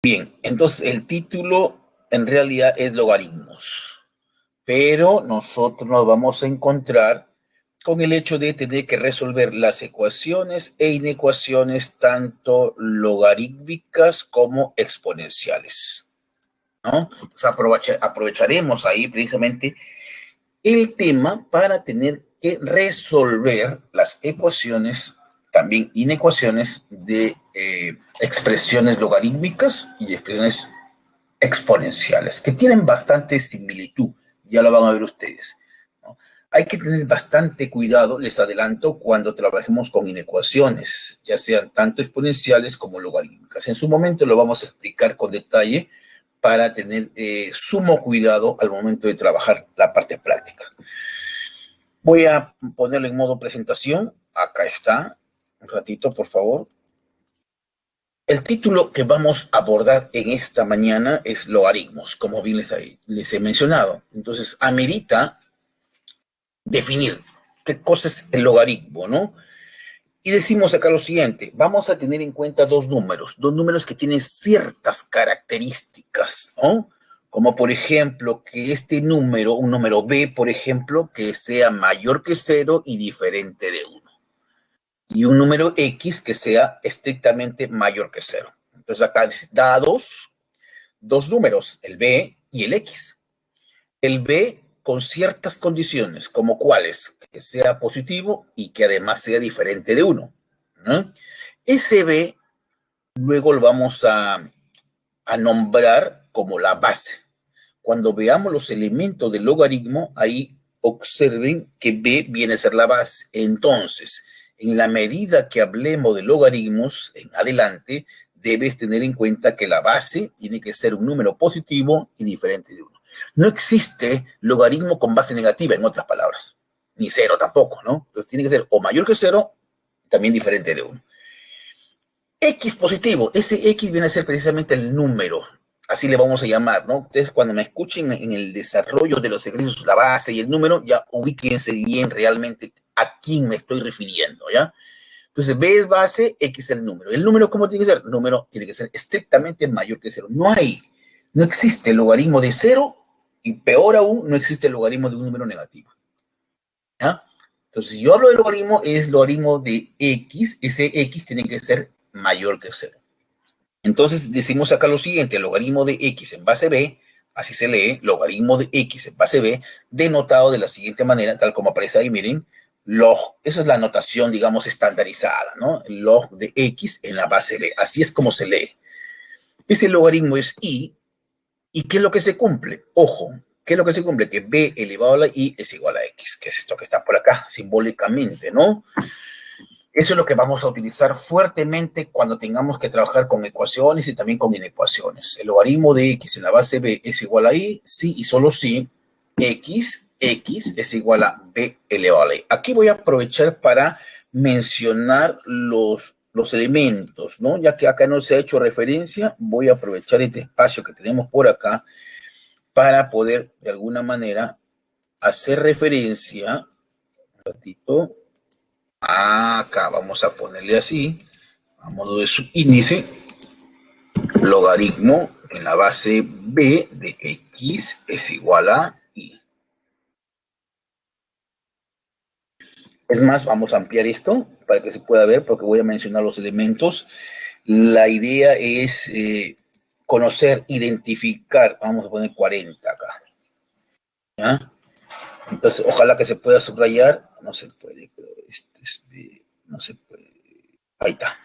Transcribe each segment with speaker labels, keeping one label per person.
Speaker 1: Bien, entonces el título en realidad es logaritmos, pero nosotros nos vamos a encontrar con el hecho de tener que resolver las ecuaciones e inecuaciones tanto logarítmicas como exponenciales, ¿no? Entonces aprovecharemos ahí precisamente el tema para tener que resolver las ecuaciones, también inecuaciones de expresiones logarítmicas y expresiones exponenciales, que tienen bastante similitud, ya lo van a ver ustedes, ¿no? Hay que tener bastante cuidado, les adelanto, cuando trabajemos con inecuaciones, ya sean tanto exponenciales como logarítmicas. En su momento lo vamos a explicar con detalle para tener sumo cuidado al momento de trabajar la parte práctica. Voy a ponerlo en modo presentación. Acá está. Un ratito, por favor. El título que vamos a abordar en esta mañana es logaritmos, como bien les he mencionado. Entonces, amerita definir qué cosa es el logaritmo, ¿no? Y decimos acá lo siguiente, vamos a tener en cuenta dos números que tienen ciertas características, ¿no? Como por ejemplo, que este número, un número B, por ejemplo, que sea mayor que 0 y diferente de 1. Y un número X que sea estrictamente mayor que 0. Entonces acá da dos números, el B y el X. El B con ciertas condiciones, como cuáles, que sea positivo y que además sea diferente de 1, ¿no? Ese B luego lo vamos a nombrar como la base. Cuando veamos los elementos del logaritmo, ahí observen que B viene a ser la base. Entonces, en la medida que hablemos de logaritmos en adelante, debes tener en cuenta que la base tiene que ser un número positivo y diferente de 1. No existe logaritmo con base negativa, en otras palabras, ni 0 tampoco, ¿no? Entonces tiene que ser o mayor que 0, también diferente de 1. X positivo, ese X viene a ser precisamente el número, así le vamos a llamar, ¿no? Ustedes cuando me escuchen en el desarrollo de los ejercicios, la base y el número, ya ubíquense bien realmente a quién me estoy refiriendo, ¿ya? Entonces, B es base, X es el número. ¿El número cómo tiene que ser? El número tiene que ser estrictamente mayor que 0. No existe el logaritmo de 0 y peor aún, no existe el logaritmo de un número negativo, ¿ya? Entonces, si yo hablo de logaritmo, es logaritmo de X, ese X tiene que ser mayor que 0. Entonces decimos acá lo siguiente, el logaritmo de X en base B, así se lee, logaritmo de X en base B, denotado de la siguiente manera, tal como aparece ahí, miren, log, esa es la notación, digamos, estandarizada, ¿no? El log de X en la base B, así es como se lee. Ese logaritmo es ¿y qué es lo que se cumple? Ojo, ¿qué es lo que se cumple? Que B elevado a la I es igual a X, que es esto que está por acá, simbólicamente, ¿no? Eso es lo que vamos a utilizar fuertemente cuando tengamos que trabajar con ecuaciones y también con inecuaciones. El logaritmo de X en la base B es igual a I, si y solo si X es igual a B elevado a la I. Aquí voy a aprovechar para mencionar los elementos, ¿no? Ya que acá no se ha hecho referencia, voy a aprovechar este espacio que tenemos por acá para poder, de alguna manera, hacer referencia, un ratito, acá vamos a ponerle así, a modo de subíndice, logaritmo en la base B de X es igual a Y. Es más, vamos a ampliar esto para que se pueda ver, porque voy a mencionar los elementos. La idea es conocer, identificar, vamos a poner 40 acá, ¿ya? Entonces, ojalá que se pueda subrayar, no se puede, pero este es B, no se puede, ahí está.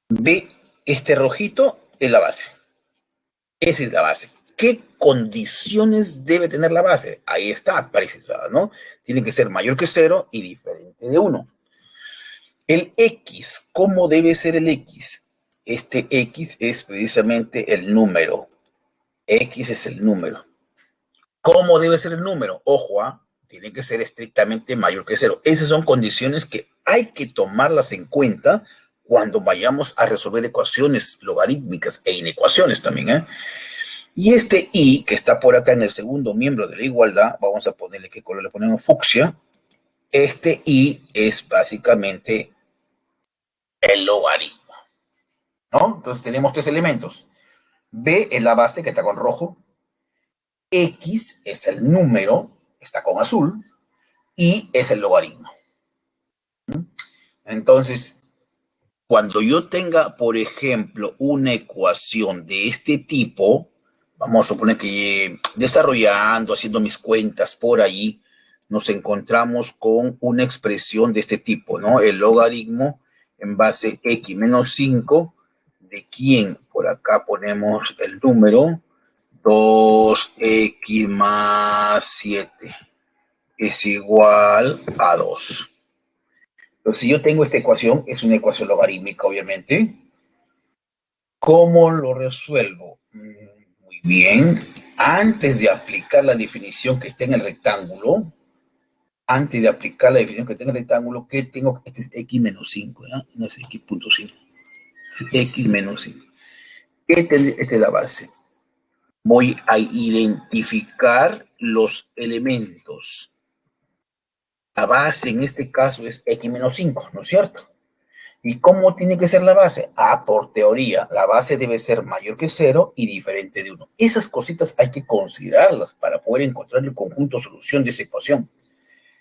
Speaker 1: B, este rojito es la base. Esa es la base. ¿Qué condiciones debe tener la base? Ahí está precisada, ¿no? Tiene que ser mayor que 0 y diferente de 1. El X, ¿cómo debe ser el X? Este X es precisamente el número. X es el número. ¿Cómo debe ser el número? Ojo, tiene que ser estrictamente mayor que 0. Esas son condiciones que hay que tomarlas en cuenta cuando vayamos a resolver ecuaciones logarítmicas e inecuaciones también, ¿eh? Y este I, que está por acá en el segundo miembro de la igualdad, vamos a ponerle qué color le ponemos, fucsia. Este I es básicamente el logaritmo, ¿no? Entonces tenemos tres elementos. B es la base que está con rojo, X es el número, está con azul, y es el logaritmo. Entonces, cuando yo tenga, por ejemplo, una ecuación de este tipo, vamos a suponer que desarrollando, haciendo mis cuentas por ahí, nos encontramos con una expresión de este tipo, ¿no? El logaritmo en base x menos 5, de quién, por acá ponemos el número, 2x más 7 es igual a 2. Entonces, si yo tengo esta ecuación, es una ecuación logarítmica, obviamente. ¿Cómo lo resuelvo? Muy bien. Antes de aplicar la definición que está en el rectángulo, ¿qué tengo? Este es x menos 5, ¿ya? No es x punto 5. Es x menos 5. Esta es la base. Voy a identificar los elementos. La base en este caso es x menos 5, ¿no es cierto? ¿Y cómo tiene que ser la base? Por teoría, la base debe ser mayor que 0 y diferente de 1. Esas cositas hay que considerarlas para poder encontrar el conjunto solución de esa ecuación.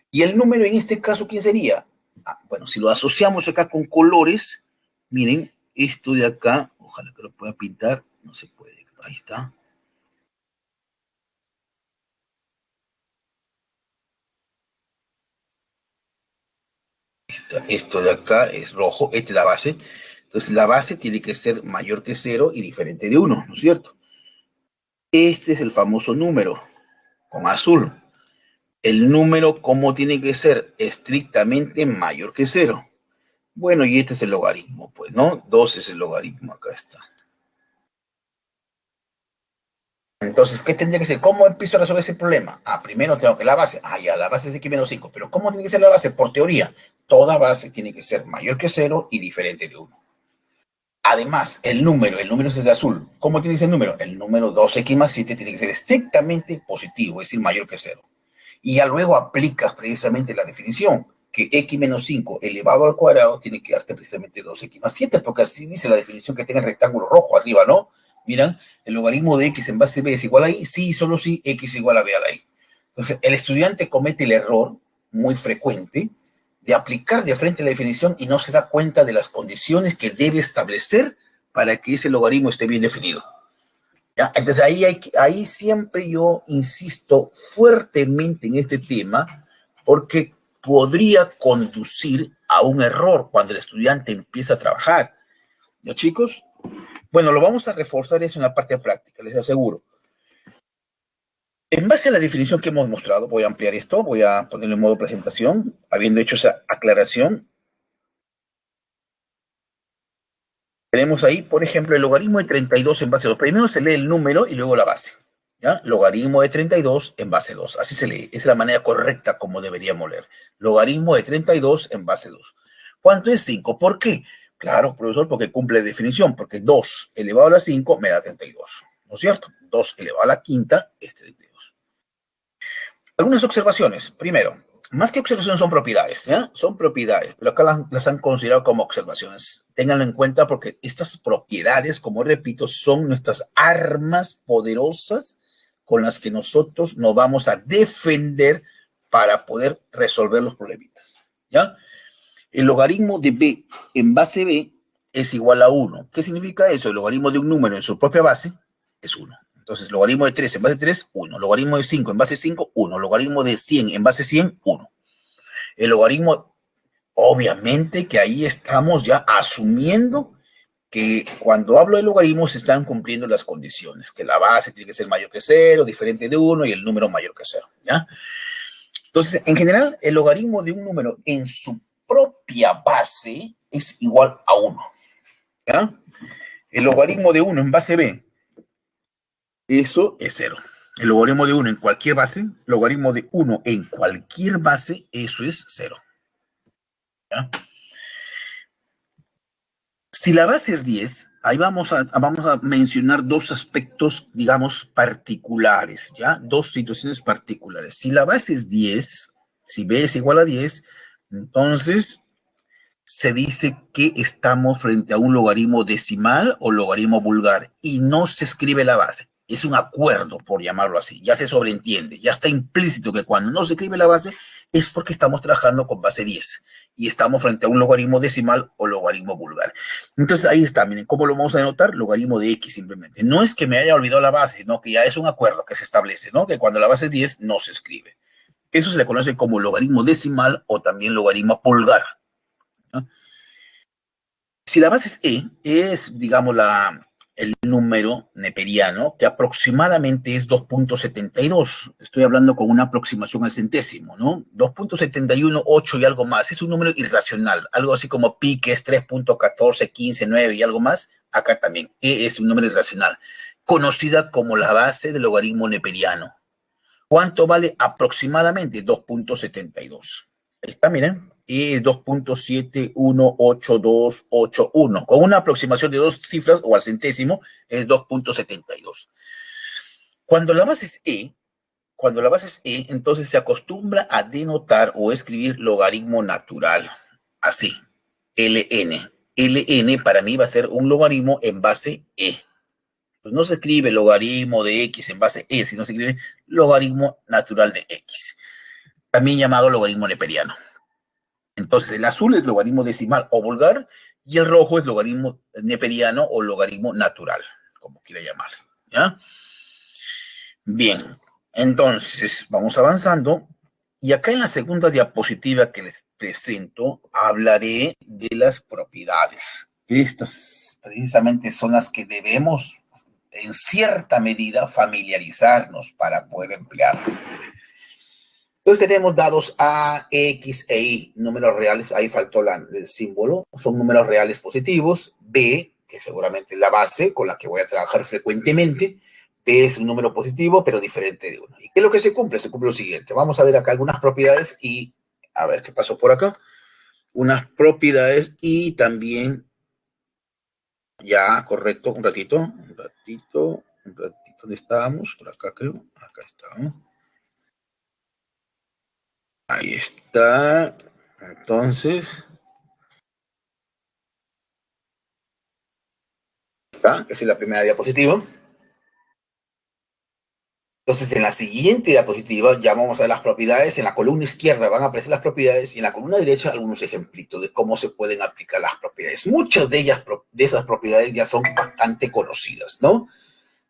Speaker 1: ¿Y el número en este caso quién sería? Bueno, si lo asociamos acá con colores, miren, esto de acá, ojalá que lo pueda pintar, no se puede, ahí está. Esto de acá es rojo, esta es la base. Entonces la base tiene que ser mayor que 0 y diferente de 1, ¿no es cierto? Este es el famoso número, con azul. El número, ¿cómo tiene que ser? Estrictamente mayor que 0. Bueno, y este es el logaritmo, pues, ¿no? 2 es el logaritmo, acá está. Entonces, ¿qué tendría que ser? ¿Cómo empiezo a resolver ese problema? Primero tengo que la base. Ya, la base es x menos 5. Pero ¿cómo tiene que ser la base? Por teoría, toda base tiene que ser mayor que 0 y diferente de 1. Además, el número es el de azul. ¿Cómo tiene que ser el número? El número 2x más 7 tiene que ser estrictamente positivo, es decir, mayor que 0. Y ya luego aplicas precisamente la definición, que x menos 5 elevado al cuadrado tiene que darte precisamente 2x más 7, porque así dice la definición que tenga el rectángulo rojo arriba, ¿no? Miran, el logaritmo de x en base b es igual a y, sí, solo si x igual a b a la y. Entonces, el estudiante comete el error muy frecuente de aplicar de frente la definición y no se da cuenta de las condiciones que debe establecer para que ese logaritmo esté bien definido. ¿Ya? Entonces ahí siempre yo insisto fuertemente en este tema porque podría conducir a un error cuando el estudiante empieza a trabajar. ¿Ya, chicos? Bueno, lo vamos a reforzar eso en la parte práctica, les aseguro. En base a la definición que hemos mostrado, voy a ampliar esto, voy a ponerlo en modo presentación, habiendo hecho esa aclaración. Tenemos ahí, por ejemplo, el logaritmo de 32 en base 2. Primero se lee el número y luego la base. ¿Ya? Logaritmo de 32 en base 2. Así se lee. Es la manera correcta como deberíamos leer. Logaritmo de 32 en base 2. ¿Cuánto es 5? ¿Por qué? Claro, profesor, porque cumple definición. Porque 2 elevado a la 5 me da 32. ¿No es cierto? 2 elevado a la quinta es 32. Algunas observaciones. Primero, más que observaciones son propiedades, ¿ya? Son propiedades, pero acá las han considerado como observaciones. Ténganlo en cuenta porque estas propiedades, como repito, son nuestras armas poderosas con las que nosotros nos vamos a defender para poder resolver los problemitas, ¿ya? El logaritmo de b en base b es igual a 1. ¿Qué significa eso? El logaritmo de un número en su propia base es 1. Entonces, logaritmo de 3 en base 3, 1. Logaritmo de 5 en base 5, 1. Logaritmo de 100 en base 100, 1. El logaritmo, obviamente que ahí estamos ya asumiendo que cuando hablo de logaritmos se están cumpliendo las condiciones, que la base tiene que ser mayor que 0, diferente de 1 y el número mayor que 0, ¿ya? Entonces, en general, el logaritmo de un número en su propia base es igual a 1, ¿ya? El logaritmo de 1 en base b, eso es 0. El logaritmo de 1 en cualquier base, logaritmo de 1 en cualquier base, eso es 0. ¿Ya? Si la base es 10, ahí vamos a mencionar dos aspectos, digamos, particulares, ¿ya? Dos situaciones particulares. Si la base es 10, si b es igual a 10, entonces se dice que estamos frente a un logaritmo decimal o logaritmo vulgar y no se escribe la base. Es un acuerdo, por llamarlo así. Ya se sobreentiende, ya está implícito que cuando no se escribe la base es porque estamos trabajando con base 10 y estamos frente a un logaritmo decimal o logaritmo vulgar. Entonces ahí está, miren, ¿cómo lo vamos a denotar? Logaritmo de x simplemente. No es que me haya olvidado la base, sino que ya es un acuerdo que se establece, ¿no? Que cuando la base es 10 no se escribe. Eso se le conoce como logaritmo decimal o también logaritmo pulgar, ¿no? Si la base es es, digamos, el número neperiano, que aproximadamente es 2.72. Estoy hablando con una aproximación al centésimo, ¿no? 2.71, 8 y algo más. Es un número irracional, algo así como pi, que es 3.14, 15, 9 y algo más. Acá también, es un número irracional, conocida como la base del logaritmo neperiano. ¿Cuánto vale aproximadamente? 2.72. Ahí está, miren. Y 2.718281. Con una aproximación de dos cifras o al centésimo es 2.72. Cuando la base es cuando la base es entonces se acostumbra a denotar o escribir logaritmo natural. Así, ln. ln para mí va a ser un logaritmo en base Pues no se escribe logaritmo de x en base sino se escribe logaritmo natural de x, también llamado logaritmo neperiano. Entonces, el azul es logaritmo decimal o vulgar y el rojo es logaritmo neperiano o logaritmo natural, como quiera llamarlo. ¿Ya? Bien, entonces vamos avanzando. Y acá en la segunda diapositiva que les presento, hablaré de las propiedades. Estas precisamente son las que debemos, en cierta medida, familiarizarnos para poder emplear. Entonces tenemos dados A, X e Y, números reales, ahí faltó el símbolo, son números reales positivos. B, que seguramente es la base con la que voy a trabajar frecuentemente. B es un número positivo, pero diferente de 1. ¿Y qué es lo que se cumple? Se cumple lo siguiente. Vamos a ver acá algunas propiedades y a ver qué pasó por acá. Unas propiedades y también, ya, correcto, un ratito, ¿dónde estábamos? Por acá creo, acá estábamos. Ahí está. Entonces, esa es la primera diapositiva. Entonces, en la siguiente diapositiva ya vamos a ver las propiedades. En la columna izquierda van a aparecer las propiedades y en la columna derecha algunos ejemplitos de cómo se pueden aplicar las propiedades. Muchas de ellas, de esas propiedades ya son bastante conocidas, ¿no?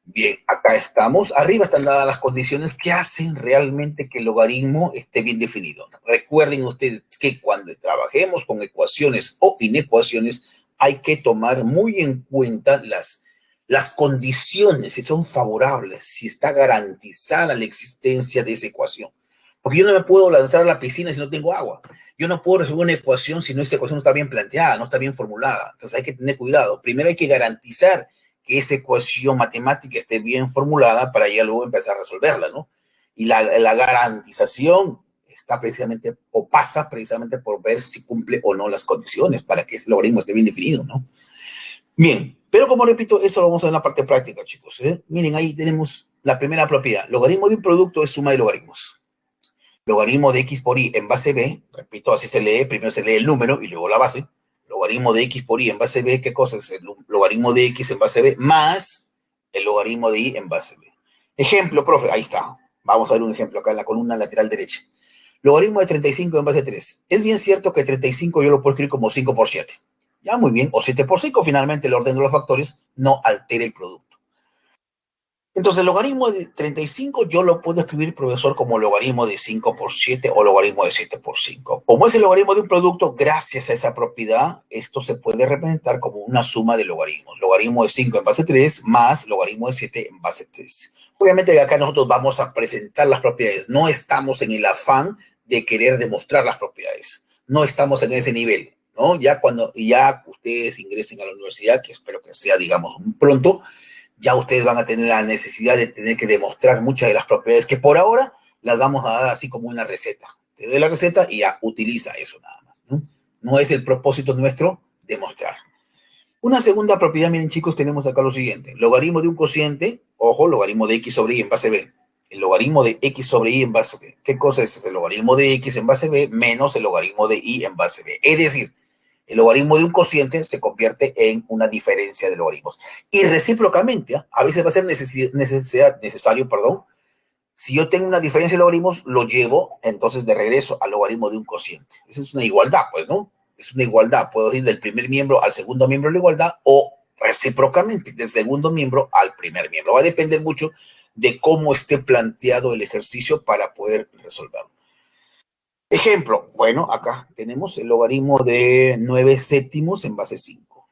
Speaker 1: Bien, acá estamos. Arriba están dadas las condiciones que hacen realmente que el logaritmo esté bien definido. Recuerden ustedes que cuando trabajemos con ecuaciones o inecuaciones hay que tomar muy en cuenta las condiciones, si son favorables, si está garantizada la existencia de esa ecuación. Porque yo no me puedo lanzar a la piscina si no tengo agua. Yo no puedo resolver una ecuación si esa ecuación no está bien planteada, no está bien formulada. Entonces hay que tener cuidado. Primero hay que garantizar que esa ecuación matemática esté bien formulada para ya luego empezar a resolverla, ¿no? Y la garantización está precisamente, o pasa precisamente por ver si cumple o no las condiciones para que ese logaritmo esté bien definido, ¿no? Bien, pero como repito, eso lo vamos a ver en la parte práctica, chicos, ¿eh? Miren, ahí tenemos la primera propiedad. Logaritmo de un producto es suma de logaritmos. Logaritmo de x por y en base b, repito, así se lee, primero se lee el número y luego la base. Logaritmo de x por y en base b, ¿qué cosa es? El logaritmo de x en base b más el logaritmo de y en base b. Ejemplo, profe, ahí está. Vamos a ver un ejemplo acá en la columna lateral derecha. Logaritmo de 35 en base 3. Es bien cierto que 35 yo lo puedo escribir como 5 por 7. Ya, muy bien. O 7 por 5, finalmente el orden de los factores no altera el producto. Entonces, el logaritmo de 35 yo lo puedo escribir, profesor, como logaritmo de 5 por 7 o logaritmo de 7 por 5. Como es el logaritmo de un producto, gracias a esa propiedad, esto se puede representar como una suma de logaritmos. Logaritmo de 5 en base 3 más logaritmo de 7 en base 3. Obviamente acá nosotros vamos a presentar las propiedades. No estamos en el afán de querer demostrar las propiedades. No estamos en ese nivel, ¿no? Ya cuando ya ustedes ingresen a la universidad, que espero que sea, digamos, pronto, ya ustedes van a tener la necesidad de tener que demostrar muchas de las propiedades que por ahora las vamos a dar así como una receta. Te doy la receta y ya utiliza eso nada más, ¿no? No es el propósito nuestro demostrar. Una segunda propiedad, miren chicos, tenemos acá lo siguiente. Logaritmo de un cociente, ojo, logaritmo de x sobre y en base b. El logaritmo de x sobre y en base b. ¿Qué cosa es? Es el logaritmo de x en base b menos el logaritmo de y en base b. Es decir, El logaritmo de un cociente se convierte en una diferencia de logaritmos. Y recíprocamente, a veces va a ser necesario, si yo tengo una diferencia de logaritmos, lo llevo entonces de regreso al logaritmo de un cociente. Esa es una igualdad, pues, ¿no? Es una igualdad. Puedo ir del primer miembro al segundo miembro de la igualdad o recíprocamente del segundo miembro al primer miembro. Va a depender mucho de cómo esté planteado el ejercicio para poder resolverlo. Ejemplo, bueno, acá tenemos el logaritmo de 9 séptimos en base 5.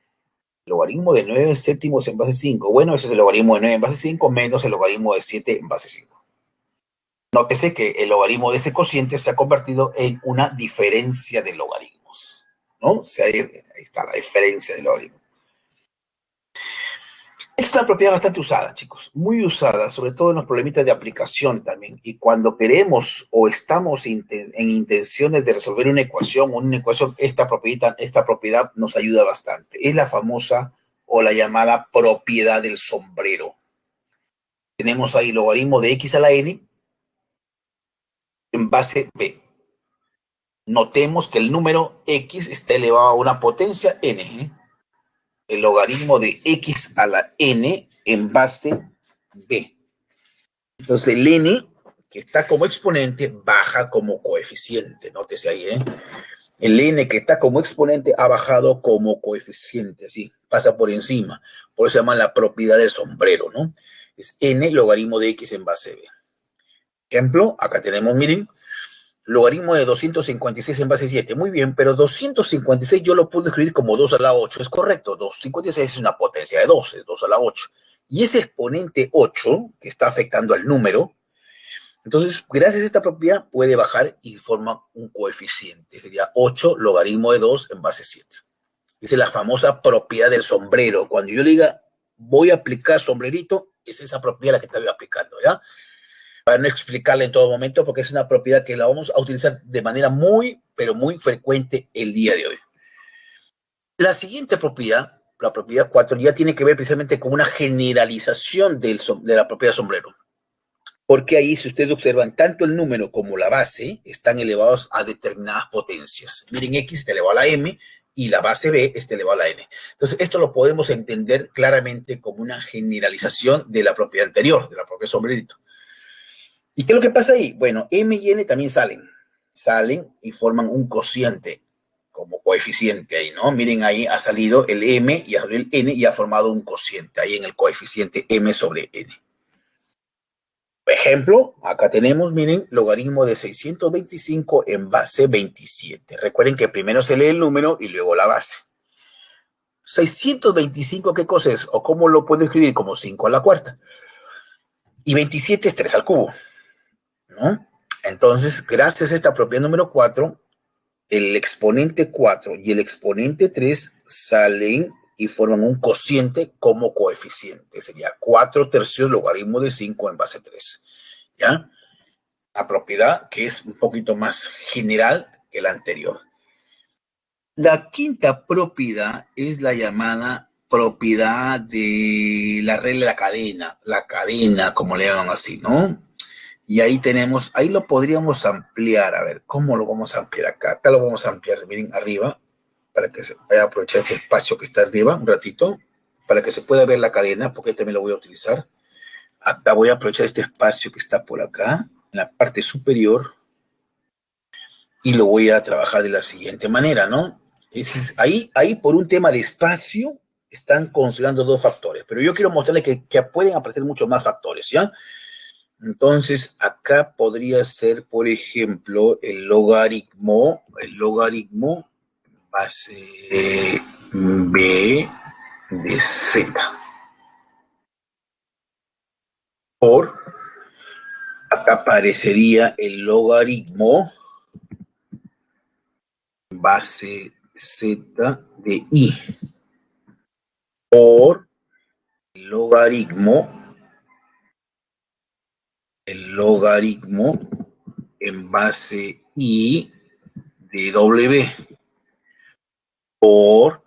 Speaker 1: Logaritmo de 9 séptimos en base 5. Bueno, ese es el logaritmo de 9 en base 5 menos el logaritmo de 7 en base 5. Nótese que el logaritmo de ese cociente se ha convertido en una diferencia de logaritmos, ¿no? O sea, ahí está la diferencia de logaritmos. Esta es una propiedad bastante usada, chicos, muy usada, sobre todo en los problemitas de aplicación también. Y cuando queremos o estamos en intenciones de resolver una ecuación, esta propiedad nos ayuda bastante. Es la famosa o la llamada propiedad del sombrero. Tenemos ahí logaritmo de x a la n en base b. Notemos que el número x está elevado a una potencia n. El logaritmo de x a la n en base b. Entonces el n, que está como exponente, baja como coeficiente. Nótese ahí, ¿eh? El n que está como exponente ha bajado como coeficiente, así, pasa por encima. Por eso se llama la propiedad del sombrero, ¿no? Es n logaritmo de x en base b. Ejemplo, acá tenemos, miren, logaritmo de 256 en base 7. Muy bien, pero 256 yo lo puedo escribir como 2 a la 8. Es correcto, 256 es una potencia de 2, es 2 a la 8. Y ese exponente 8, que está afectando al número, entonces, gracias a esta propiedad, puede bajar y forma un coeficiente. Sería 8 logaritmo de 2 en base 7. Esa es la famosa propiedad del sombrero. Cuando yo le diga, voy a aplicar sombrerito, es esa propiedad la que estoy aplicando, ¿ya? Para no explicarla en todo momento, porque es una propiedad que la vamos a utilizar de manera muy, pero muy frecuente el día de hoy. La siguiente propiedad, la propiedad 4, ya tiene que ver precisamente con una generalización de la propiedad sombrero. Porque ahí, si ustedes observan, tanto el número como la base están elevados a determinadas potencias. Miren, x está elevado a la m y la base b está elevado a la n. Entonces, esto lo podemos entender claramente como una generalización de la propiedad anterior, de la propiedad sombrerito. ¿Y qué es lo que pasa ahí? Bueno, m y n también salen y forman un cociente como coeficiente ahí, ¿no? Miren, ahí ha salido el m y ha salido el n y ha formado un cociente ahí en el coeficiente m sobre n. Por ejemplo, acá tenemos, miren, logaritmo de 625 en base 27. Recuerden que primero se lee el número y luego la base. 625, ¿qué cosa es? ¿O cómo lo puedo escribir? Como 5 a la cuarta. Y 27 es 3 al cubo, ¿no? Entonces, gracias a esta propiedad número 4, el exponente 4 y el exponente 3 salen y forman un cociente como coeficiente. Sería 4 tercios logaritmo de 5 en base 3. ¿Ya? La propiedad que es un poquito más general que la anterior. La quinta propiedad es la llamada propiedad de la regla de la cadena, como le llaman así, ¿no? Y ahí tenemos, ahí lo podríamos ampliar, a ver, ¿cómo lo vamos a ampliar acá? Acá lo vamos a ampliar, miren, arriba, para que se vaya a aprovechar este espacio que está arriba, un ratito, para que se pueda ver la cadena, porque también lo voy a utilizar. Acá voy a aprovechar este espacio que está por acá, en la parte superior, y lo voy a trabajar de la siguiente manera, ¿no? Ahí por un tema de espacio están considerando dos factores, pero yo quiero mostrarles que pueden aparecer muchos más factores, ¿ya? Entonces, acá podría ser, por ejemplo, el logaritmo base b de z por, acá aparecería el logaritmo base z de i por logaritmo en base i de w por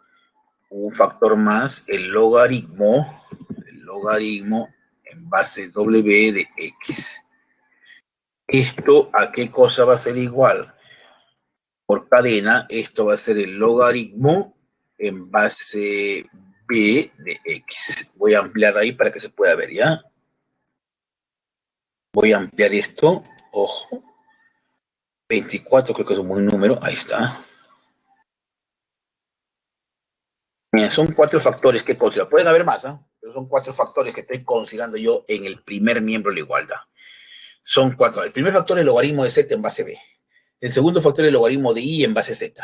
Speaker 1: un factor más, el logaritmo en base w de x. ¿Esto a qué cosa va a ser igual? por cadena, esto va a ser el logaritmo en base b de x. Voy a ampliar ahí para que se pueda ver, ¿ya? Voy a ampliar esto, ojo, 24 creo que es un buen número, ahí está. Bien, son 4 factores que considero, pueden haber más, ¿eh? Pero son 4 factores que estoy considerando yo en el primer miembro de la igualdad. Son 4. El primer factor es el logaritmo de z en base b. El segundo factor es el logaritmo de y en base z.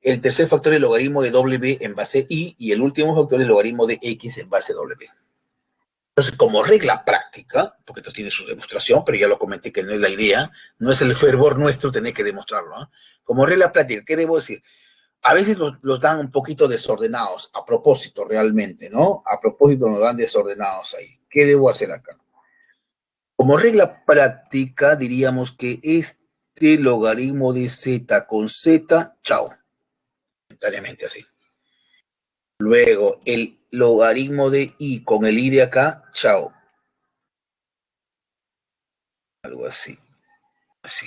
Speaker 1: El tercer factor es el logaritmo de w en base y. Y el último factor es el logaritmo de x en base w. Entonces, como regla práctica, porque esto tiene su demostración, pero ya lo comenté que no es la idea, no es el fervor nuestro tener que demostrarlo, ¿eh? Como regla práctica, ¿qué debo decir? A veces los dan un poquito desordenados, a propósito realmente, ¿no? A propósito nos dan desordenados ahí. ¿Qué debo hacer acá? Como regla práctica, diríamos que este logaritmo de z con z, chao, necesariamente así. Luego, el logaritmo de y con el y de acá, chao. Algo así, así.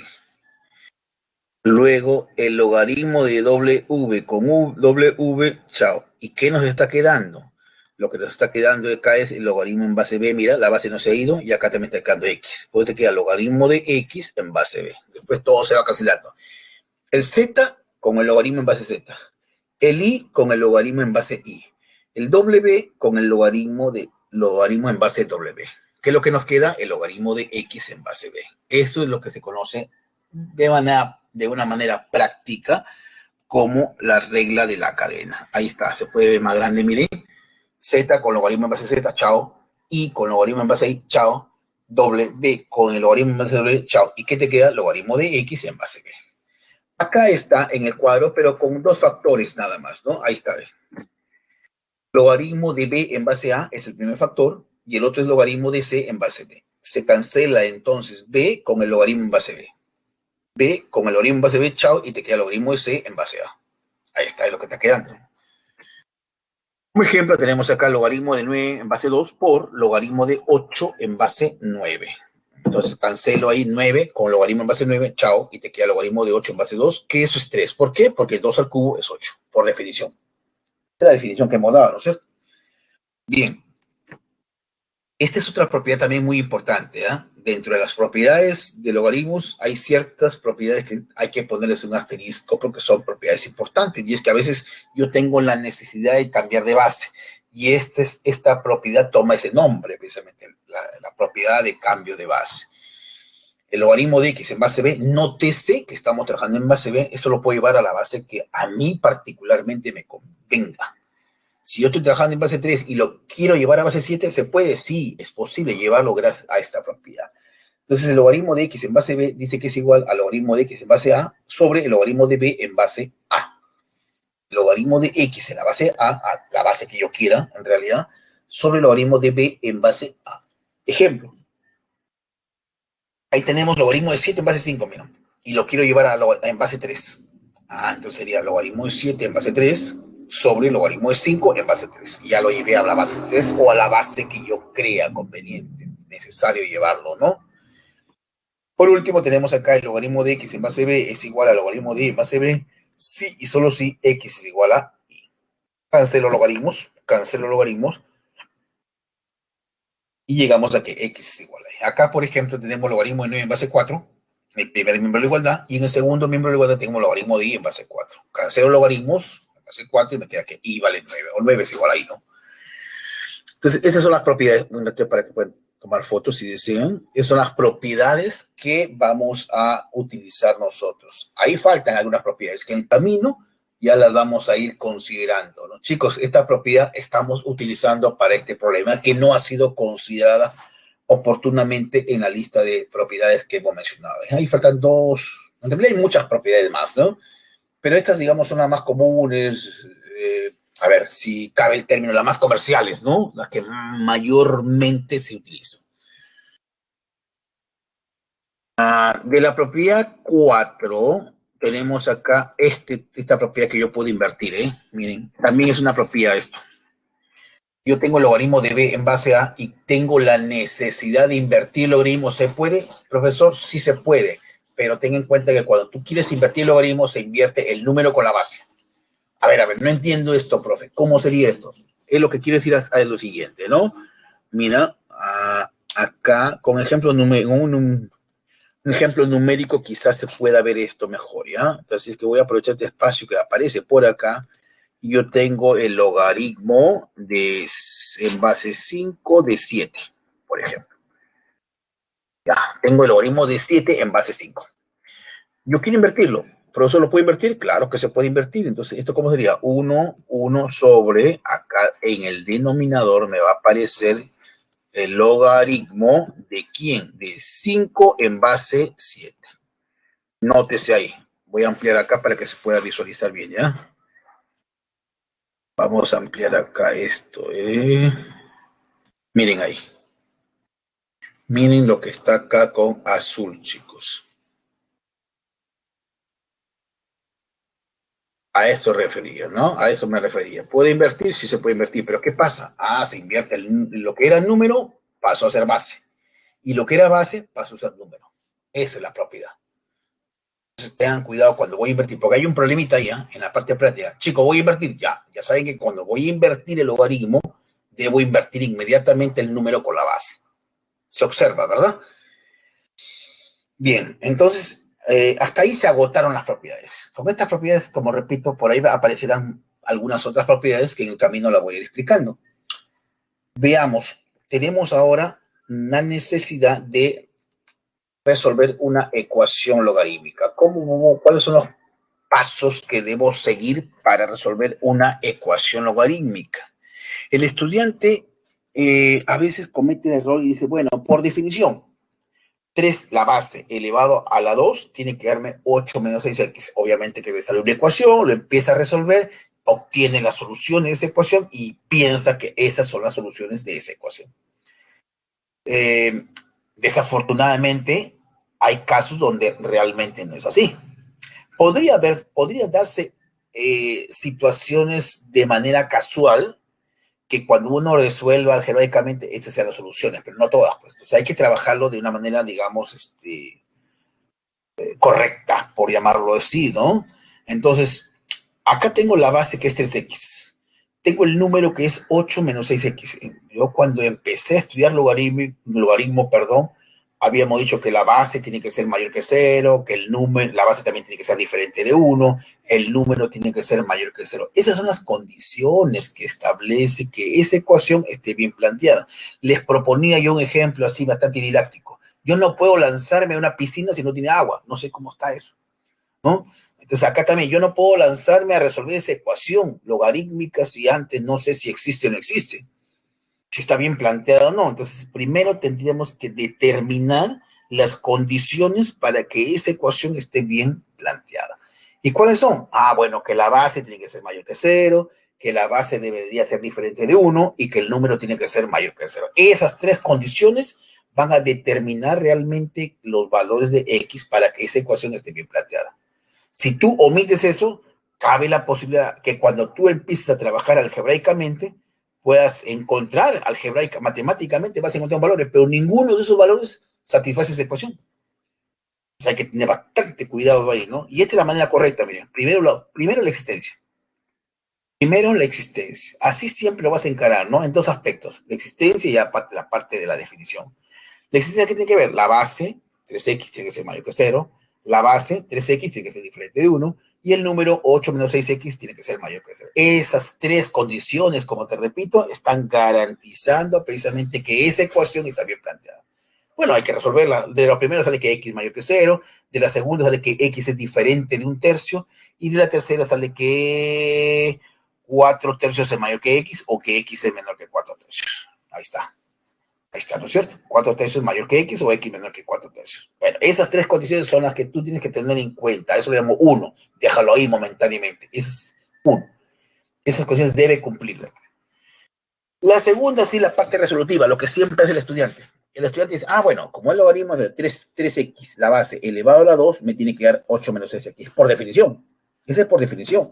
Speaker 1: Luego, el logaritmo de w con w, chao. ¿Y qué nos está quedando? Lo que nos está quedando acá es el logaritmo en base b. Mira, la base no se ha ido y acá también está quedando x. Pues te queda el logaritmo de x en base b. Después todo se va cancelando. El z con el logaritmo en base z. El i con el logaritmo en base i. El w con el logaritmo en base w. ¿Qué es lo que nos queda? El logaritmo de x en base b. Eso es lo que se conoce de una manera práctica como la regla de la cadena. Ahí está, se puede ver más grande, miren. Z con logaritmo en base z, chao. I con logaritmo en base i, chao. W con el logaritmo en base w, chao. ¿Y qué te queda? Logaritmo de x en base b. Acá está en el cuadro, pero con 2 factores nada más, ¿no? Ahí está. Logaritmo de b en base a es el primer factor y el otro es logaritmo de c en base b. Se cancela entonces b con el logaritmo en base b. B con el logaritmo en base B, chao, y te queda el logaritmo de C en base A. Ahí está, es lo que está quedando. Como ejemplo, tenemos acá el logaritmo de 9 en base 2 por logaritmo de 8 en base 9. Entonces cancelo ahí 9 con logaritmo en base 9, chao, y te queda el logaritmo de 8 en base 2, que eso es 3. ¿Por qué? Porque 2 al cubo es 8, por definición. Esta es la definición que hemos dado, ¿no es cierto? Bien. Esta es otra propiedad también muy importante, ¿eh? Dentro de las propiedades de logaritmos hay ciertas propiedades que hay que ponerles un asterisco porque son propiedades importantes. Y es que a veces yo tengo la necesidad de cambiar de base. Y esta propiedad toma ese nombre, precisamente, la propiedad de cambio de base. El logaritmo de x en base b, nótese que estamos trabajando en base b, eso lo puedo llevar a la base que a mí particularmente me convenga. Si yo estoy trabajando en base 3 y lo quiero llevar a base 7, ¿se puede? Sí, es posible llevarlo gracias a esta propiedad. Entonces, el logaritmo de x en base b dice que es igual al logaritmo de x en base a sobre el logaritmo de b en base a. El logaritmo de x en la base a la base que yo quiera, en realidad, sobre el logaritmo de b en base a. Ejemplo. Ahí tenemos logaritmo de 7 en base 5, mira. Y lo quiero llevar en base 3. Entonces sería logaritmo de 7 en base 3 sobre el logaritmo de 5 en base 3. Ya lo llevé a la base 3 o a la base que yo crea conveniente, necesario llevarlo, ¿no? Por último, tenemos acá el logaritmo de x en base b es igual al logaritmo de y en base b, si y solo si x es igual a y. Cancelo logaritmos, y llegamos a que x es igual a y. Acá, por ejemplo, tenemos logaritmo de 9 en base 4, el primer miembro de la igualdad, y en el segundo miembro de la igualdad tenemos logaritmo de y en base 4. Cancelo logaritmos en base 4 y me queda que y vale 9, o 9 es igual a y, ¿no? Entonces, esas son las propiedades, para que puedan tomar fotos si desean. Esas son las propiedades que vamos a utilizar nosotros. Ahí faltan algunas propiedades que en el camino ya las vamos a ir considerando, ¿no? Chicos, esta propiedad estamos utilizando para este problema que no ha sido considerada oportunamente en la lista de propiedades que hemos mencionado. Ahí faltan dos, en realidad hay muchas propiedades más, ¿no? Pero estas, digamos, son las más comunes, a ver, si cabe el término, las más comerciales, ¿no? Las que mayormente se utilizan. De la propiedad 4, tenemos acá esta propiedad que yo puedo invertir, ¿eh? Miren, también es una propiedad esto. Yo tengo el logaritmo de b en base a y tengo la necesidad de invertir el logaritmo. ¿Se puede, profesor? Sí se puede, pero ten en cuenta que cuando tú quieres invertir el logaritmo, se invierte el número con la base. A ver, no entiendo esto, profe. ¿Cómo sería esto? Es lo que quiero decir a lo siguiente, ¿no? Mira, acá, con ejemplo un ejemplo numérico quizás se pueda ver esto mejor, ¿ya? Entonces, es que voy a aprovechar este espacio que aparece por acá. Yo tengo el logaritmo en base 5 de 7, por ejemplo. Ya, tengo el logaritmo de 7 en base 5. Yo quiero invertirlo. ¿Profesor, lo puedo invertir? Claro que se puede invertir. Entonces, ¿esto cómo sería? 1 sobre, acá en el denominador me va a aparecer el logaritmo de ¿quién? De 5 en base 7. Nótese ahí. Voy a ampliar acá para que se pueda visualizar bien, ¿ya? Vamos a ampliar acá esto. Miren ahí. Miren lo que está acá con azul, chicos. A eso refería, ¿no? A eso me refería. ¿Puede invertir? Sí se puede invertir, pero ¿qué pasa? Se invierte lo que era número, pasó a ser base. Y lo que era base, pasó a ser número. Esa es la propiedad. Entonces, tengan cuidado cuando voy a invertir, porque hay un problemita ya en la parte práctica. Chicos, voy a invertir, ya saben que cuando voy a invertir el logaritmo, debo invertir inmediatamente el número con la base. Se observa, ¿verdad? Bien, entonces, hasta ahí se agotaron las propiedades. Con estas propiedades, como repito, por ahí aparecerán algunas otras propiedades que en el camino las voy a ir explicando. Veamos, tenemos ahora la necesidad de resolver una ecuación logarítmica. ¿Cuáles son los pasos que debo seguir para resolver una ecuación logarítmica? El estudiante a veces comete el error y dice, bueno, por definición, 3, la base elevado a la 2, tiene que darme 8 menos 6x. Obviamente que me sale una ecuación, lo empieza a resolver, obtiene la solución de esa ecuación y piensa que esas son las soluciones de esa ecuación. Desafortunadamente, hay casos donde realmente no es así. Podría darse situaciones de manera casual que cuando uno resuelva algebraicamente, esas sean las soluciones, pero no todas. Pues. Entonces hay que trabajarlo de una manera, digamos, correcta, por llamarlo así, ¿no? Entonces, acá tengo la base que es 3x. Tengo el número que es 8 menos 6x. Yo cuando empecé a estudiar logaritmo, habíamos dicho que la base tiene que ser mayor que 0, que la base también tiene que ser diferente de 1, el número tiene que ser mayor que 0. Esas son las condiciones que establece que esa ecuación esté bien planteada. Les proponía yo un ejemplo así bastante didáctico. Yo no puedo lanzarme a una piscina si no tiene agua. No sé cómo está eso, ¿no? Entonces acá también yo no puedo lanzarme a resolver esa ecuación logarítmica si antes no sé si existe o no existe, si está bien planteado o no. Entonces primero tendríamos que determinar las condiciones para que esa ecuación esté bien planteada. ¿Y cuáles son? Bueno, que la base tiene que ser mayor que 0, que la base debería ser diferente de 1 y que el número tiene que ser mayor que 0. Esas 3 condiciones van a determinar realmente los valores de X para que esa ecuación esté bien planteada. Si tú omites eso, cabe la posibilidad que cuando tú empieces a trabajar algebraicamente, puedas encontrar matemáticamente vas a encontrar valores, pero ninguno de esos valores satisface esa ecuación. O sea, hay que tener bastante cuidado ahí, ¿no? Y esta es la manera correcta, miren. Primero la existencia. Primero la existencia. Así siempre lo vas a encarar, ¿no? En dos aspectos. La existencia y aparte la parte de la definición. La existencia, ¿qué tiene que ver? La base, 3x tiene que ser mayor que 0. La base, 3x tiene que ser diferente de 1. Y el número 8 menos 6x tiene que ser mayor que 0. Esas 3 condiciones, como te repito, están garantizando precisamente que esa ecuación está bien planteada. Bueno, hay que resolverla. De la primera sale que x es mayor que 0. De la segunda sale que x es diferente de 1/3. Y de la tercera sale que 4/3 es mayor que x o que x es menor que 4/3. Ahí está. Ahí está, ¿no es cierto? 4/3 es mayor que X o X menor que 4/3. Bueno, esas 3 condiciones son las que tú tienes que tener en cuenta. Eso lo llamo 1. Déjalo ahí momentáneamente. Ese es 1. Esas condiciones debe cumplirlas. La segunda, sí, la parte resolutiva, lo que siempre hace el estudiante. El estudiante dice, bueno, como el logaritmo de 3x, la base, elevado a la 2, me tiene que dar 8 menos 6x. Por definición. Ese es por definición.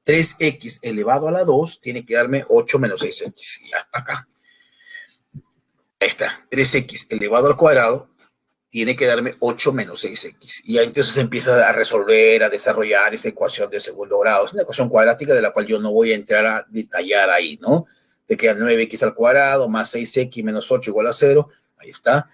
Speaker 1: 3x elevado a la 2 tiene que darme 8 menos 6x. Y hasta acá. Ahí está, 3x elevado al cuadrado tiene que darme 8 menos 6x. Y ahí entonces empieza a resolver, a desarrollar esta ecuación de segundo grado. Es una ecuación cuadrática de la cual yo no voy a entrar a detallar ahí, ¿no? Te queda 9x al cuadrado más 6x menos 8 igual a 0. Ahí está.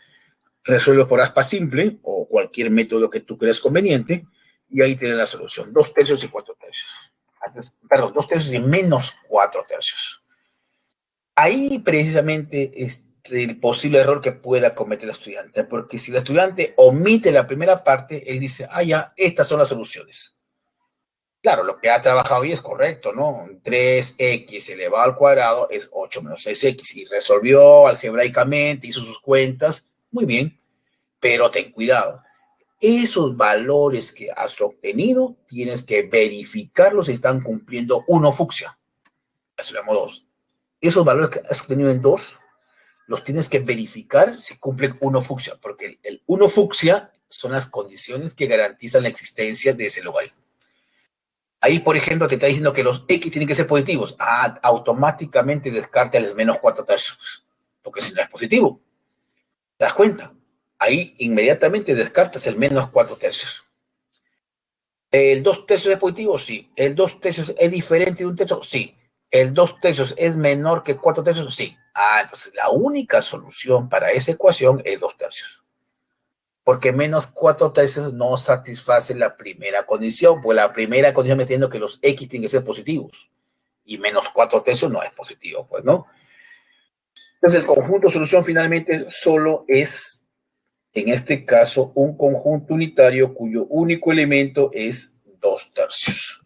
Speaker 1: Resuelve por aspa simple o cualquier método que tú creas conveniente. Y ahí tienes la solución. 2 tercios y 4 tercios. Perdón, 2 tercios y menos 4 tercios. Ahí precisamente es el posible error que pueda cometer el estudiante, porque si el estudiante omite la primera parte, él dice, ya, estas son las soluciones. Claro, lo que ha trabajado ahí es correcto, ¿no? 3x elevado al cuadrado es 8 menos 6x, y resolvió algebraicamente, hizo sus cuentas, muy bien, pero ten cuidado. Esos valores que has obtenido, tienes que verificarlos si están cumpliendo 1 fucsia. Eso le llamo 2. Esos valores que has obtenido en 2, los tienes que verificar si cumplen 1 fucsia, porque el 1 fucsia son las condiciones que garantizan la existencia de ese logaritmo. Ahí, por ejemplo, te está diciendo que los x tienen que ser positivos. Automáticamente descarta el menos 4 tercios, porque si no es positivo. ¿Te das cuenta? Ahí inmediatamente descartas el menos 4 tercios. ¿El 2 tercios es positivo? Sí. ¿El 2 tercios es diferente de un tercio? Sí. ¿El 2 tercios es menor que 4 tercios? Sí. Entonces la única solución para esa ecuación es 2 tercios. Porque menos 4 tercios no satisface la primera condición, pues la primera condición me está diciendo que los x tienen que ser positivos. Y menos 4 tercios no es positivo, pues, ¿no? Entonces el conjunto solución finalmente solo es, en este caso, un conjunto unitario cuyo único elemento es 2 tercios.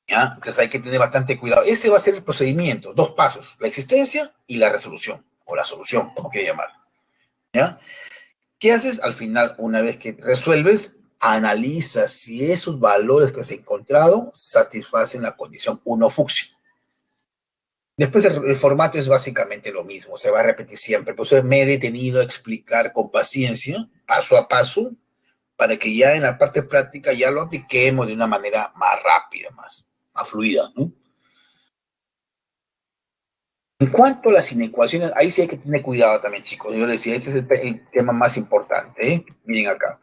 Speaker 1: ¿Ya? Entonces hay que tener bastante cuidado. Ese va a ser el procedimiento, 2 pasos, la existencia y la resolución, o la solución, como quiera llamar. ¿Ya? ¿Qué haces? Al final, una vez que resuelves, analizas si esos valores que has encontrado satisfacen la condición 1 fucsia. Después el formato es básicamente lo mismo, se va a repetir siempre. Por eso me he detenido a explicar con paciencia, paso a paso, para que ya en la parte práctica ya lo apliquemos de una manera más rápida, más fluida, ¿no? En cuanto a las inecuaciones, ahí sí hay que tener cuidado también, chicos. Yo les decía, este es el tema más importante, ¿eh? Miren acá.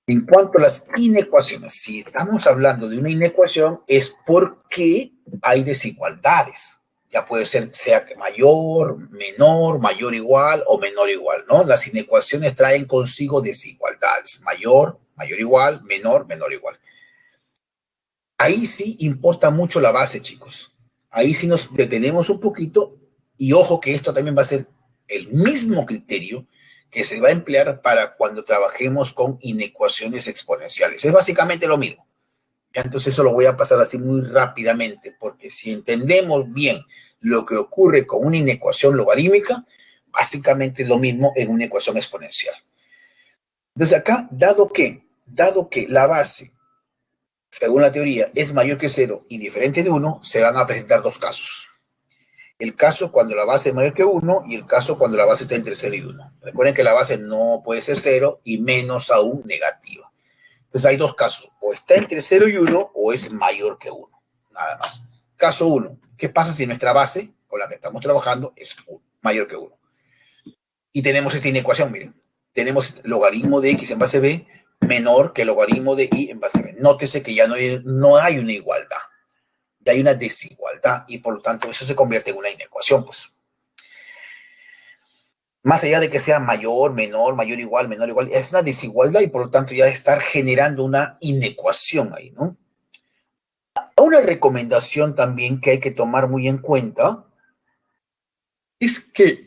Speaker 1: En cuanto a las inecuaciones, si estamos hablando de una inecuación, es porque hay desigualdades. Ya puede ser, sea que mayor, menor, mayor igual o menor igual, ¿no? Las inecuaciones traen consigo desigualdades. Mayor, mayor igual, menor, menor igual. Ahí sí importa mucho la base, chicos. Ahí sí nos detenemos un poquito y ojo que esto también va a ser el mismo criterio que se va a emplear para cuando trabajemos con inecuaciones exponenciales. Es básicamente lo mismo. Ya, entonces eso lo voy a pasar así muy rápidamente, porque si entendemos bien lo que ocurre con una inecuación logarítmica, básicamente es lo mismo en una ecuación exponencial. Entonces acá, dado que la base, según la teoría, es mayor que 0 y diferente de 1, se van a presentar 2 casos. El caso cuando la base es mayor que 1 y el caso cuando la base está entre 0 y 1. Recuerden que la base no puede ser 0 y menos aún negativa. Entonces hay 2 casos. O está entre 0 y 1 o es mayor que 1. Nada más. Caso 1. ¿Qué pasa si nuestra base con la que estamos trabajando es mayor que 1? Y tenemos esta inecuación, miren. Tenemos logaritmo de x en base b menor que el logaritmo de y en base b. Nótese que ya no hay una igualdad. Ya hay una desigualdad y por lo tanto eso se convierte en una inecuación, pues. Más allá de que sea mayor, menor, mayor, igual, menor, igual, es una desigualdad y por lo tanto ya estar generando una inecuación ahí, ¿no? Una recomendación también que hay que tomar muy en cuenta es que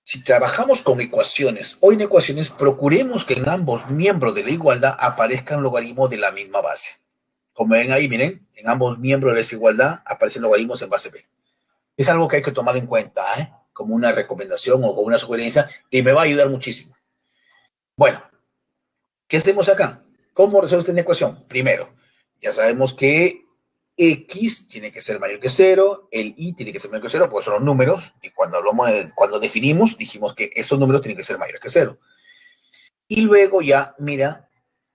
Speaker 1: si trabajamos con ecuaciones o inecuaciones, procuremos que en ambos miembros de la igualdad aparezcan logaritmos de la misma base. Como ven ahí, miren, en ambos miembros de la desigualdad aparecen logaritmos en base b. Es algo que hay que tomar en cuenta, ¿eh? Como una recomendación o como una sugerencia, y me va a ayudar muchísimo. Bueno, ¿qué hacemos acá? ¿Cómo resuelve esta ecuación? Primero, ya sabemos que x tiene que ser mayor que 0, el y tiene que ser mayor que 0, porque son los números, y cuando definimos, dijimos que esos números tienen que ser mayores que 0. Y luego ya, mira,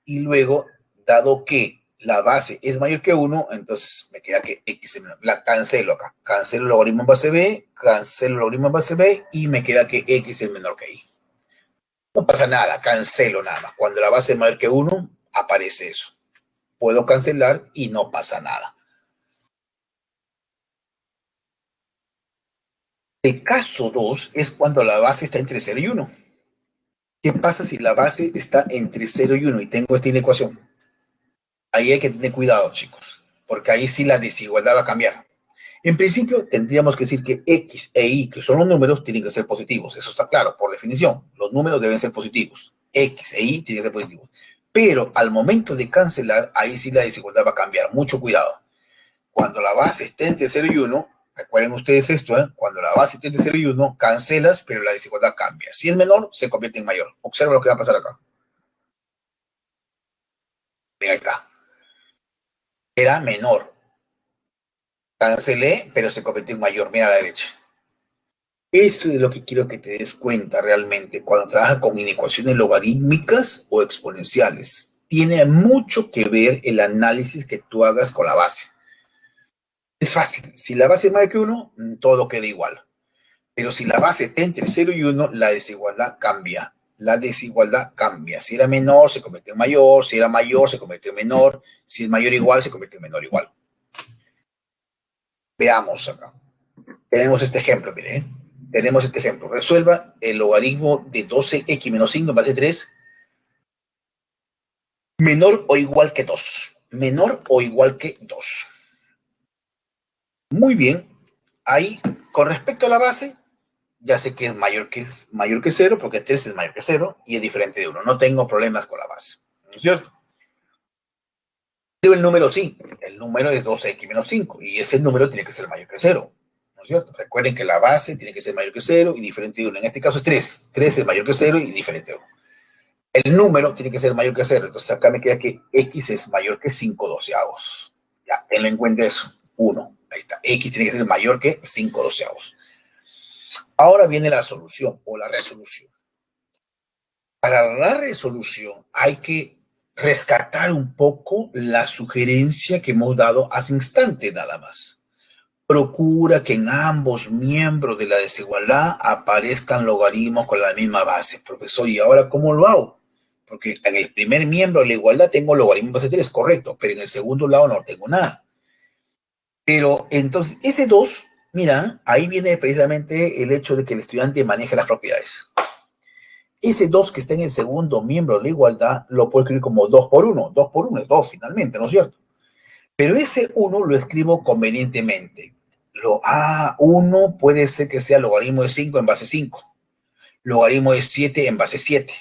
Speaker 1: y luego, dado que la base es mayor que 1, entonces me queda que x la cancelo acá. Cancelo el logaritmo en base b, cancelo el logaritmo en base b, y me queda que x es menor que y. No pasa nada, cancelo nada más. Cuando la base es mayor que 1, aparece eso. Puedo cancelar y no pasa nada. El caso 2 es cuando la base está entre 0 y 1. ¿Qué pasa si la base está entre 0 y 1 y tengo esta inecuación? Ahí hay que tener cuidado, chicos, porque ahí sí la desigualdad va a cambiar. En principio, tendríamos que decir que X e Y, que son los números, tienen que ser positivos. Eso está claro, por definición. Los números deben ser positivos. X e Y tienen que ser positivos. Pero al momento de cancelar, ahí sí la desigualdad va a cambiar. Mucho cuidado. Cuando la base esté entre 0 y 1, recuerden ustedes esto, ¿eh? Cuando la base esté entre 0 y 1, cancelas, pero la desigualdad cambia. Si es menor, se convierte en mayor. Observa lo que va a pasar acá. Ven acá. Era menor. Cancelé, pero se convirtió en mayor. Mira a la derecha. Eso es lo que quiero que te des cuenta realmente cuando trabajas con inecuaciones logarítmicas o exponenciales. Tiene mucho que ver el análisis que tú hagas con la base. Es fácil. Si la base es mayor que 1, todo queda igual. Pero si la base está entre 0 y 1, la desigualdad cambia. La desigualdad cambia. Si era menor, se convierte en mayor. Si era mayor, se convierte en menor. Si es mayor igual, se convierte en menor igual. Veamos acá. Tenemos este ejemplo, mire. Tenemos este ejemplo. Resuelva el logaritmo de 12x menos 5 en base 3 menor o igual que 2. Menor o igual que 2. Muy bien. Ahí, con respecto a la base, ya sé que es mayor que 0, porque 3 es mayor que 0 y es diferente de 1. No tengo problemas con la base. ¿No es cierto? Pero el número sí. El número es 12x menos 5 y ese número tiene que ser mayor que 0. ¿No es cierto? Recuerden que la base tiene que ser mayor que 0 y diferente de 1. En este caso es 3. 3 es mayor que 0 y diferente de 1. El número tiene que ser mayor que 0. Entonces acá me queda que x es mayor que 5 doceavos. Ya, tenlo en cuenta eso. 1. Ahí está. X tiene que ser mayor que 5 doceavos. Ahora viene la solución o la resolución. Para la resolución hay que rescatar un poco la sugerencia que hemos dado hace instante nada más. Procura que en ambos miembros de la desigualdad aparezcan logaritmos con la misma base. Profesor, ¿y ahora cómo lo hago? Porque en el primer miembro de la igualdad tengo logaritmo base 3, correcto, pero en el segundo lado no tengo nada. Pero entonces, ese 2, mira, ahí viene precisamente el hecho de que el estudiante maneje las propiedades. Ese 2 que está en el segundo miembro de la igualdad lo puedo escribir como 2 por 1. 2 por 1 es 2 finalmente, ¿no es cierto? Pero ese 1 lo escribo convenientemente. Lo A1 puede ser que sea logaritmo de 5 en base 5. Logaritmo de 7 en base 7.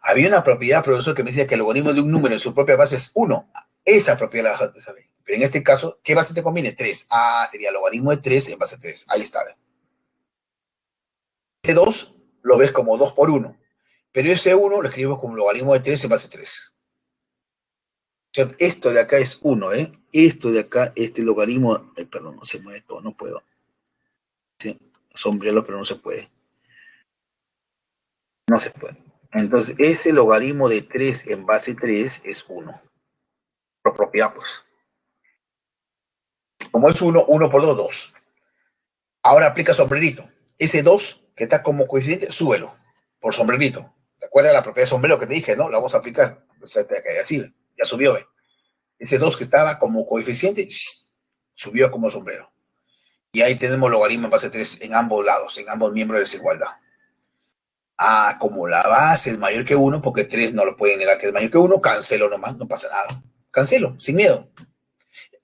Speaker 1: Había una propiedad, profesor, que me decía que el logaritmo de un número en su propia base es 1. Esa propiedad la vas a saber. Pero en este caso, ¿qué base te conviene? 3. Sería logaritmo de 3 en base 3. Ahí está. Ese 2 lo ves como 2 por 1. Pero ese 1 lo escribimos como logaritmo de 3 en base 3. O sea, esto de acá es 1, ¿eh? Esto de acá, este logaritmo, perdón, no se mueve todo, no puedo. Sí, sombrearlo, pero no se puede. No se puede. Entonces, ese logaritmo de 3 en base 3 es 1. Por propiedad, pues. Como es 1, 1 por 2, 2. Ahora aplica sombrerito. Ese 2 que está como coeficiente, súbelo por sombrerito. ¿Te acuerdas de la propiedad de sombrero que te dije, no? La vamos a aplicar. O sea, así, ya subió, ¿eh? Ese 2 que estaba como coeficiente, subió como sombrero. Y ahí tenemos logaritmo en base 3 en ambos lados, en ambos miembros de desigualdad. Como la base es mayor que 1, porque 3 no lo pueden negar que es mayor que 1, cancelo nomás, no pasa nada. Cancelo, sin miedo.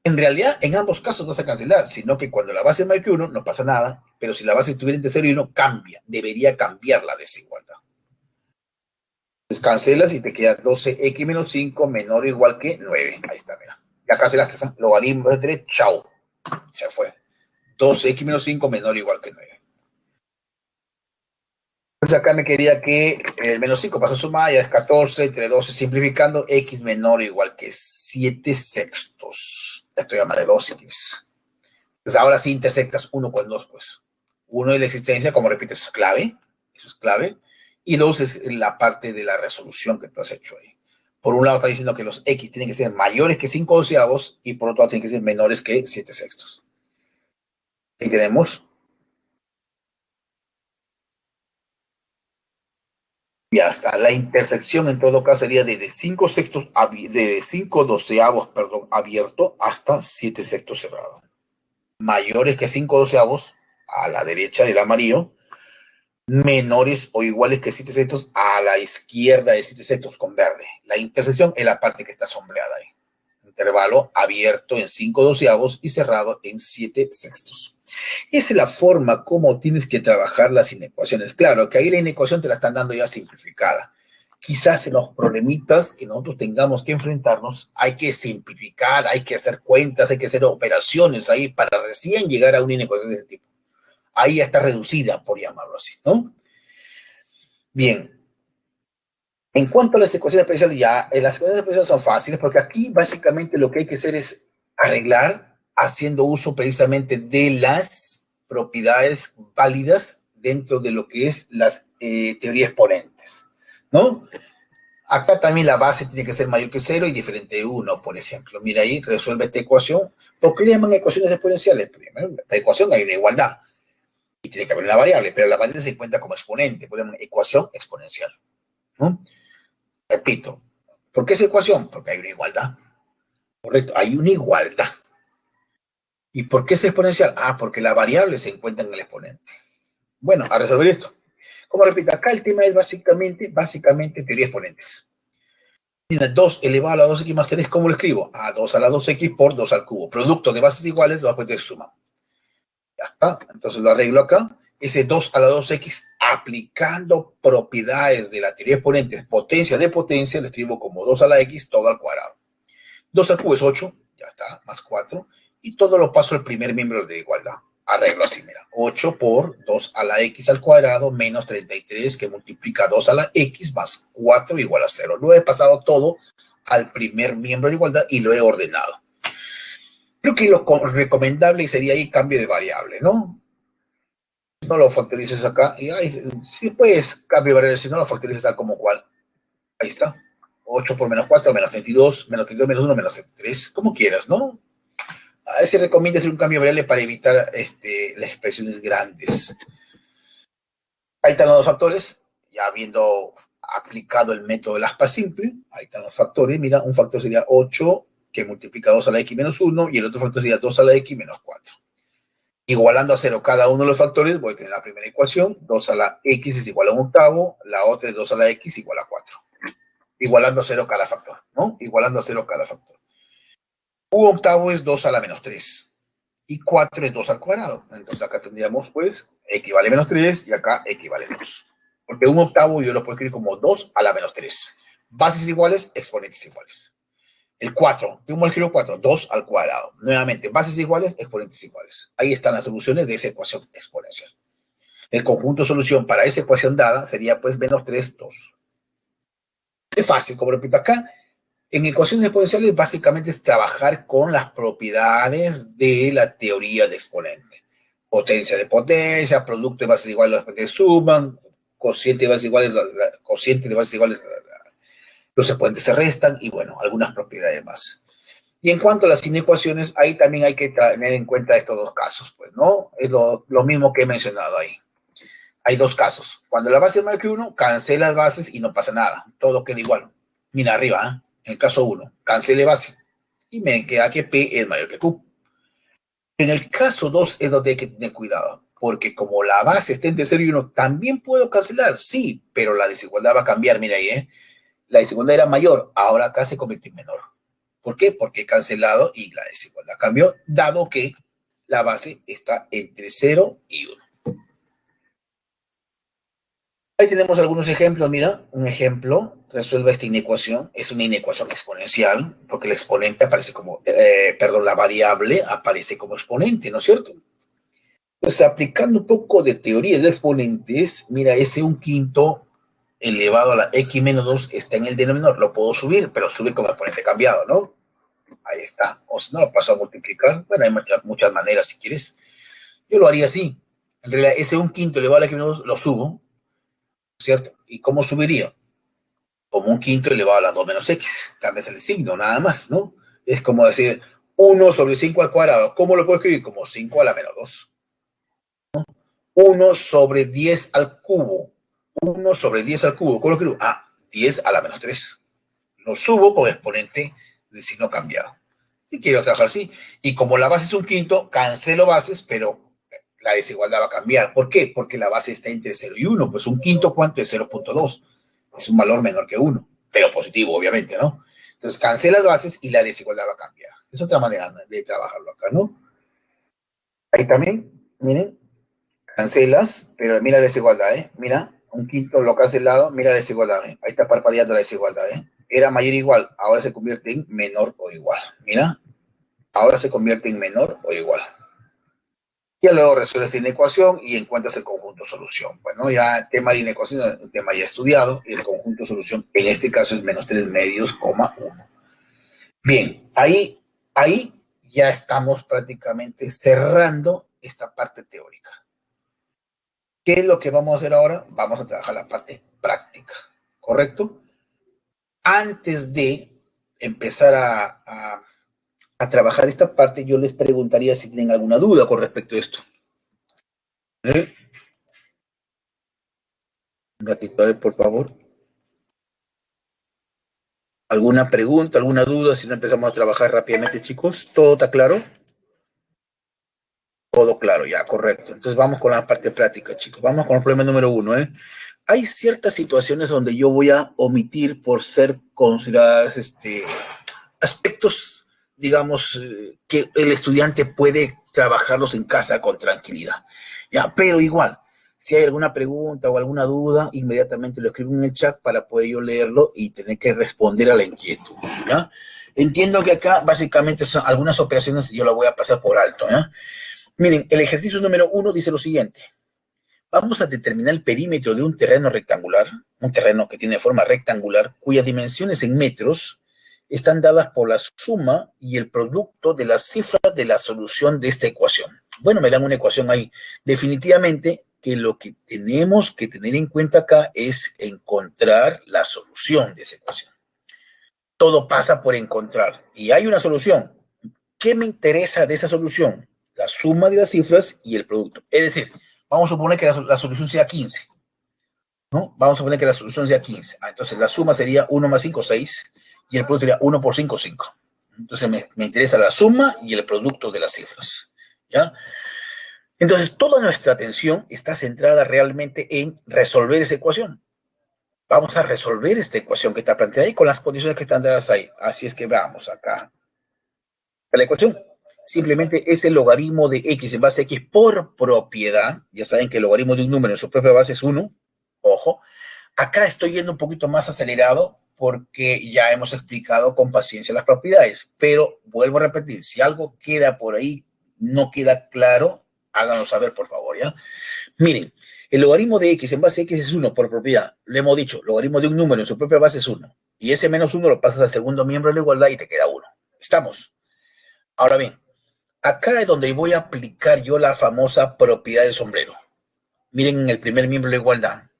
Speaker 1: En realidad, en ambos casos no vas a cancelar, sino que cuando la base es mayor que 1, no pasa nada, pero si la base estuviera entre 0 y 1, cambia, debería cambiar la desigualdad. Entonces cancelas y te queda 12x menos 5 menor o igual que 9. Ahí está, mira. Ya cancelaste, logaritmo de 3, chao, se fue. 12x menos 5 menor o igual que 9. Entonces acá me quería que el menos 5 pasa a sumar, ya es 14, entre 12 simplificando, x menor o igual que 7 sextos. Ya estoy llamando de 2 si quieres. Entonces ahora sí intersectas 1 con 2, pues. 1 es la existencia, como repito, eso es clave. Eso es clave. Y 2 es la parte de la resolución que tú has hecho ahí. Por un lado está diciendo que los x tienen que ser mayores que 5 doceavos y por otro lado tienen que ser menores que 7 sextos. Ahí tenemos Ya está. La intersección en todo caso sería desde 5 sextos, de 5 doceavos, perdón, abierto hasta 7 sextos cerrado. Mayores que 5 doceavos a la derecha del amarillo, menores o iguales que 7 sextos a la izquierda de 7 sextos con verde. La intersección es la parte que está sombreada ahí. Intervalo abierto en 5 doceavos y cerrado en 7 sextos. Esa es la forma como tienes que trabajar las inecuaciones. Claro, que ahí la inecuación te la están dando ya simplificada. Quizás en los problemitas que nosotros tengamos que enfrentarnos, hay que simplificar, hay que hacer cuentas, hay que hacer operaciones ahí para recién llegar a una inecuación de ese tipo. Ahí ya está reducida, por llamarlo así, ¿no? Bien, en cuanto a las ecuaciones especiales, ya las ecuaciones especiales son fáciles porque aquí básicamente lo que hay que hacer es arreglar haciendo uso precisamente de las propiedades válidas dentro de lo que es las teorías exponentes, ¿no? Acá también la base tiene que ser mayor que cero y diferente de 1, por ejemplo. Mira ahí, resuelve esta ecuación. ¿Por qué le llaman ecuaciones exponenciales? Primero, en esta ecuación hay una igualdad y tiene que haber una variable, pero la variable se encuentra como exponente, por ejemplo, ecuación exponencial, ¿no? Repito, ¿por qué esa ecuación? Porque hay una igualdad. Correcto, hay una igualdad. ¿Y por qué es exponencial? Ah, porque la variable se encuentra en el exponente. Bueno, a resolver esto. Como repito, acá el tema es básicamente teoría de exponentes. Mira, 2 elevado a la 2x más 3, ¿cómo lo escribo? A 2 a la 2x por 2 al cubo. Producto de bases iguales, los después de suma. Ya está. Entonces lo arreglo acá. Ese 2 a la 2x aplicando propiedades de la teoría de exponentes, potencia de potencia, lo escribo como 2 a la x todo al cuadrado. 2 al cubo es 8, ya está, más 4. Y todo lo paso al primer miembro de igualdad. Arreglo así, mira. 8 por 2 a la x al cuadrado menos 33 que multiplica 2 a la x más 4 igual a 0. Lo he pasado todo al primer miembro de igualdad y lo he ordenado. Creo que lo recomendable sería ahí cambio de variable, ¿no? No lo factorices acá. Y ahí, si puedes cambio de variable, si no lo factorices tal como cual. Ahí está. 8 por menos 4, menos 32, menos 32, menos 1, menos 33. Como quieras, ¿no? A veces recomienda hacer un cambio de variable para evitar las expresiones grandes. Ahí están los dos factores, ya habiendo aplicado el método del aspa simple. Ahí están los factores. Mira, un factor sería 8 que multiplica 2 a la x menos 1 y el otro factor sería 2 a la x menos 4. Igualando a 0 cada uno de los factores, voy a tener la primera ecuación, 2 a la x es igual a un octavo, la otra es 2 a la x igual a 4. Igualando a 0 cada factor, ¿no? Igualando a 0 cada factor. Un octavo es 2 a la menos 3 y 4 es 2 al cuadrado. Entonces acá tendríamos, pues, x vale menos 3 y acá x vale 2. Porque un octavo yo lo puedo escribir como 2 a la menos 3. Bases iguales, exponentes iguales. El 4, ¿cómo lo escribo 4? 2 al cuadrado. Nuevamente, bases iguales, exponentes iguales. Ahí están las soluciones de esa ecuación exponencial. El conjunto de solución para esa ecuación dada sería, pues, menos 3, 2. Es fácil, como repito acá, en ecuaciones exponenciales básicamente es trabajar con las propiedades de la teoría de exponente. Potencia de potencia, producto de bases iguales, los exponentes suman, cociente de bases iguales, cociente de bases iguales, los exponentes se restan y bueno, algunas propiedades más. Y en cuanto a las inecuaciones, ahí también hay que tener en cuenta estos dos casos, pues, ¿no? Es lo mismo que he mencionado ahí. Hay dos casos. Cuando la base es mayor que 1, cancela las bases y no pasa nada. Todo queda igual. Mira arriba, ¿eh? En el caso 1, cancele base. Y me queda que P es mayor que Q. En el caso 2 es donde hay que tener cuidado. Porque como la base está entre 0 y 1, también puedo cancelar, sí, pero la desigualdad va a cambiar, mira ahí, ¿eh? La desigualdad era mayor, ahora acá se convirtió en menor. ¿Por qué? Porque he cancelado y la desigualdad cambió, dado que la base está entre 0 y 1. Ahí tenemos algunos ejemplos, mira, un ejemplo, resuelva esta inecuación, es una inecuación exponencial, porque el exponente aparece como, la variable aparece como exponente, ¿no es cierto? Entonces, aplicando un poco de teoría de exponentes, mira, ese un quinto elevado a la x menos 2 está en el denominador, lo puedo subir, pero sube con el exponente cambiado, ¿no? Ahí está, o si no, lo paso a multiplicar, bueno, hay muchas maneras si quieres. Yo lo haría así, en realidad ese un quinto elevado a la x menos 2 lo subo, ¿cierto? ¿Y cómo subiría? Como un quinto elevado a la 2 menos x. Cambias el signo, nada más, ¿no? Es como decir 1 sobre 5 al cuadrado. ¿Cómo lo puedo escribir? Como 5 a la menos 2. 1 sobre 10 al cubo. 1 sobre 10 al cubo. ¿Cómo lo escribo? 10 a la menos 3. Lo subo con exponente de signo cambiado. Si quiero trabajar así. Y como la base es un quinto, cancelo bases, pero la desigualdad va a cambiar. ¿Por qué? Porque la base está entre 0 y 1. Pues un quinto, ¿cuánto es? 0.2. Es un valor menor que 1, pero positivo, obviamente, ¿no? Entonces, cancela las bases y la desigualdad va a cambiar. Es otra manera de trabajarlo acá, ¿no? Ahí también, miren, cancelas, pero mira la desigualdad, ¿eh? Mira, un quinto lo cancelado, mira la desigualdad, ¿eh? Ahí está parpadeando la desigualdad, ¿eh? Era mayor o igual, ahora se convierte en menor o igual. Mira, ahora se convierte en menor o igual. Y luego resuelves la inecuación y encuentras el conjunto solución. Bueno, ya el tema de inecuación es un tema ya estudiado y el conjunto solución en este caso es menos 3 medios, 1. Bien, ahí ya estamos prácticamente cerrando esta parte teórica. ¿Qué es lo que vamos a hacer ahora? Vamos a trabajar la parte práctica, ¿correcto? Antes de empezar a trabajar esta parte, yo les preguntaría si tienen alguna duda con respecto a esto. Un ratito, a ver, por favor. ¿Alguna pregunta, alguna duda? Si no empezamos a trabajar rápidamente, chicos. ¿Todo está claro? Todo claro, ya, correcto. Entonces vamos con la parte práctica, chicos. Vamos con el problema número 1, ¿eh? Hay ciertas situaciones donde yo voy a omitir por ser consideradas aspectos, digamos, que el estudiante puede trabajarlos en casa con tranquilidad. Ya, pero igual, si hay alguna pregunta o alguna duda, inmediatamente lo escribo en el chat para poder yo leerlo y tener que responder a la inquietud, ¿ya? Entiendo que acá básicamente son algunas operaciones, yo las voy a pasar por alto, ¿ya? Miren, el ejercicio número 1 dice lo siguiente. Vamos a determinar el perímetro de un terreno rectangular, un terreno que tiene forma rectangular, cuyas dimensiones en metros están dadas por la suma y el producto de las cifras de la solución de esta ecuación. Bueno, me dan una ecuación ahí. Definitivamente que lo que tenemos que tener en cuenta acá es encontrar la solución de esa ecuación. Todo pasa por encontrar. Y hay una solución. ¿Qué me interesa de esa solución? La suma de las cifras y el producto. Es decir, vamos a suponer que la solución sea 15. ¿No? Vamos a suponer que la solución sea 15. Entonces la suma sería 1 más 5, 6. Y el producto sería 1 por 5, 5. Entonces me interesa la suma y el producto de las cifras. ¿Ya? Entonces toda nuestra atención está centrada realmente en resolver esa ecuación. Vamos a resolver esta ecuación que está planteada ahí con las condiciones que están dadas ahí. Así es que vamos acá. La ecuación simplemente es el logaritmo de x en base a x por propiedad. Ya saben que el logaritmo de un número en su propia base es 1. Ojo. Acá estoy yendo un poquito más acelerado porque ya hemos explicado con paciencia las propiedades. Pero vuelvo a repetir, si algo queda por ahí, no queda claro, háganos saber, por favor, ¿ya? Miren, el logaritmo de x en base a x es 1 por propiedad. Le hemos dicho, logaritmo de un número en su propia base es 1. Y ese menos 1 lo pasas al segundo miembro de la igualdad y te queda 1. ¿Estamos? Ahora bien, acá es donde voy a aplicar yo la famosa propiedad del sombrero. Miren en el primer miembro de la igualdad.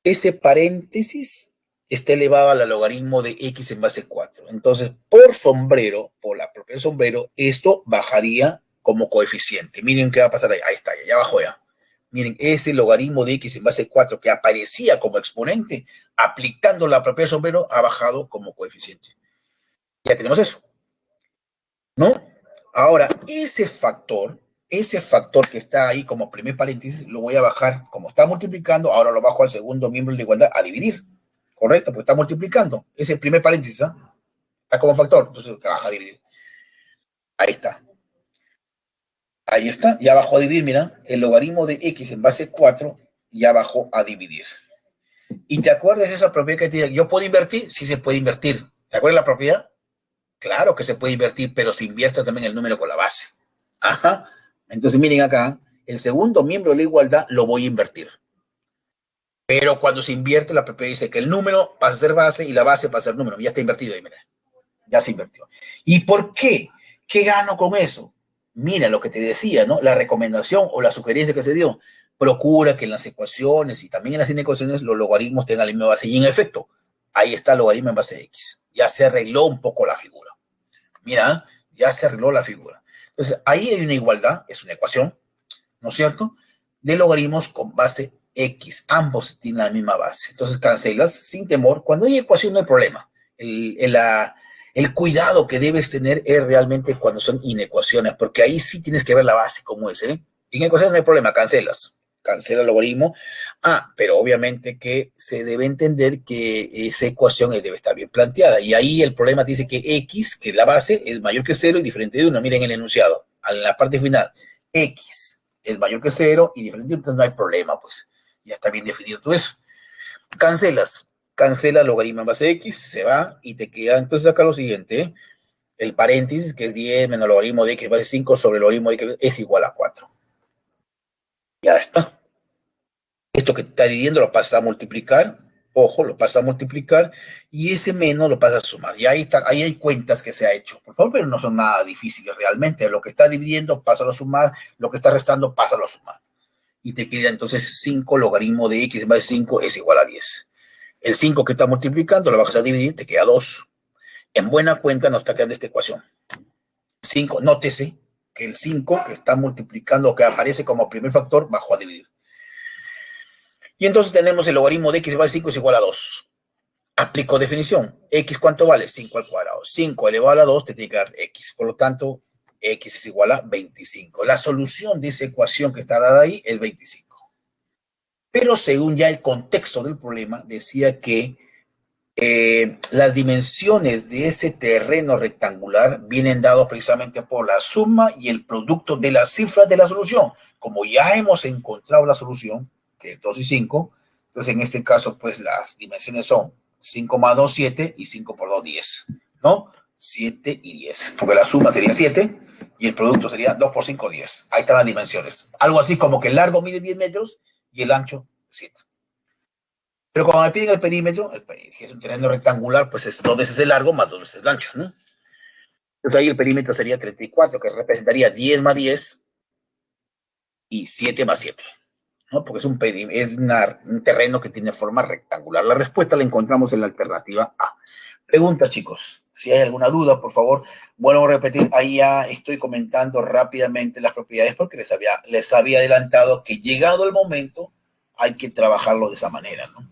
Speaker 1: Ese paréntesis está elevado al logaritmo de x en base 4. Entonces, por sombrero, por la propiedad del sombrero, esto bajaría como coeficiente. Miren qué va a pasar ahí. Ahí está, ya bajó ya. Miren, ese logaritmo de x en base 4 que aparecía como exponente, aplicando la propiedad del sombrero, ha bajado como coeficiente. Ya tenemos eso, ¿no? Ahora, ese factor que está ahí como primer paréntesis, lo voy a bajar, como está multiplicando, ahora lo bajo al segundo miembro de la igualdad a dividir. ¿Correcto? Porque está multiplicando. Ese primer paréntesis, ¿eh? Está como factor, entonces baja a dividir. Ahí está. Ahí está, ya bajó a dividir, mira, el logaritmo de x en base 4 ya bajó a dividir. ¿Y te acuerdas de esa propiedad que te digo? ¿Yo puedo invertir? Sí se puede invertir. ¿Te acuerdas de la propiedad? Claro que se puede invertir, pero se invierte también el número con la base. Ajá. Entonces miren acá, el segundo miembro de la igualdad lo voy a invertir. Pero cuando se invierte, la propiedad dice que el número pasa a ser base y la base pasa a ser número. Ya está invertido ahí, mira. Ya se invirtió. ¿Y por qué? ¿Qué gano con eso? Mira lo que te decía, ¿no? La recomendación o la sugerencia que se dio. Procura que en las ecuaciones y también en las inecuaciones los logaritmos tengan la misma base. Y en efecto, ahí está el logaritmo en base de x. Ya se arregló un poco la figura. Mira, ya se arregló la figura. Entonces, ahí hay una igualdad, es una ecuación, ¿no es cierto? De logaritmos con base X, ambos tienen la misma base. Entonces cancelas sin temor. Cuando hay ecuación no hay problema. El cuidado que debes tener es realmente cuando son inecuaciones, porque ahí sí tienes que ver la base como es, ¿eh? En ecuaciones no hay problema, cancelas. Cancela el logaritmo. Ah, pero obviamente que se debe entender que esa ecuación debe estar bien planteada. Y ahí el problema dice que X, que la base, es mayor que cero y diferente de 1. Miren el enunciado, en la parte final. X es mayor que cero y diferente, entonces no hay problema, pues. Ya está bien definido todo eso. Cancelas. Cancela logaritmo en base X, se va y te queda entonces acá lo siguiente, ¿eh? El paréntesis, que es 10 menos logaritmo de X en base 5 sobre logaritmo de X es igual a 4. Ya está. Esto que te está dividiendo lo pasas a multiplicar, ojo, lo pasas a multiplicar, y ese menos lo pasas a sumar. Y ahí está, ahí hay cuentas que se ha hecho, por favor, pero no son nada difíciles realmente. Lo que está dividiendo, pásalo a sumar, lo que está restando, pásalo a sumar. Y te queda entonces 5 logaritmo de X más 5 es igual a 10. El 5 que está multiplicando lo vas a dividir, te queda 2. En buena cuenta nos está quedando esta ecuación. 5, nótese que el 5 que está multiplicando, que aparece como primer factor, bajó a dividir. Y entonces tenemos el logaritmo de X igual a 5 es igual a 2. Aplico definición. X, ¿cuánto vale? 5 al cuadrado. 5 elevado a la 2 te tiene que dar X. Por lo tanto, X es igual a 25. La solución de esa ecuación que está dada ahí es 25. Pero según ya el contexto del problema, decía que las dimensiones de ese terreno rectangular vienen dados precisamente por la suma y el producto de las cifras de la solución. Como ya hemos encontrado la solución, que es 2 y 5, entonces en este caso, pues las dimensiones son 5 más 2, 7, y 5 por 2, 10, ¿no? 7 y 10, porque la suma sería 7 y el producto sería 2 por 5, 10. Ahí están las dimensiones. Algo así como que el largo mide 10 metros y el ancho 7. Pero cuando me piden el perímetro, si es un terreno rectangular, pues es 2 veces el largo más 2 veces el ancho, ¿no? Entonces ahí el perímetro sería 34, que representaría 10 más 10 y 7 más 7, ¿no? Porque es un terreno que tiene forma rectangular. La respuesta la encontramos en la alternativa A. Preguntas, chicos. Si hay alguna duda, por favor, vuelvo a repetir. Ahí ya estoy comentando rápidamente las propiedades porque les había adelantado que llegado el momento hay que trabajarlo de esa manera, ¿no?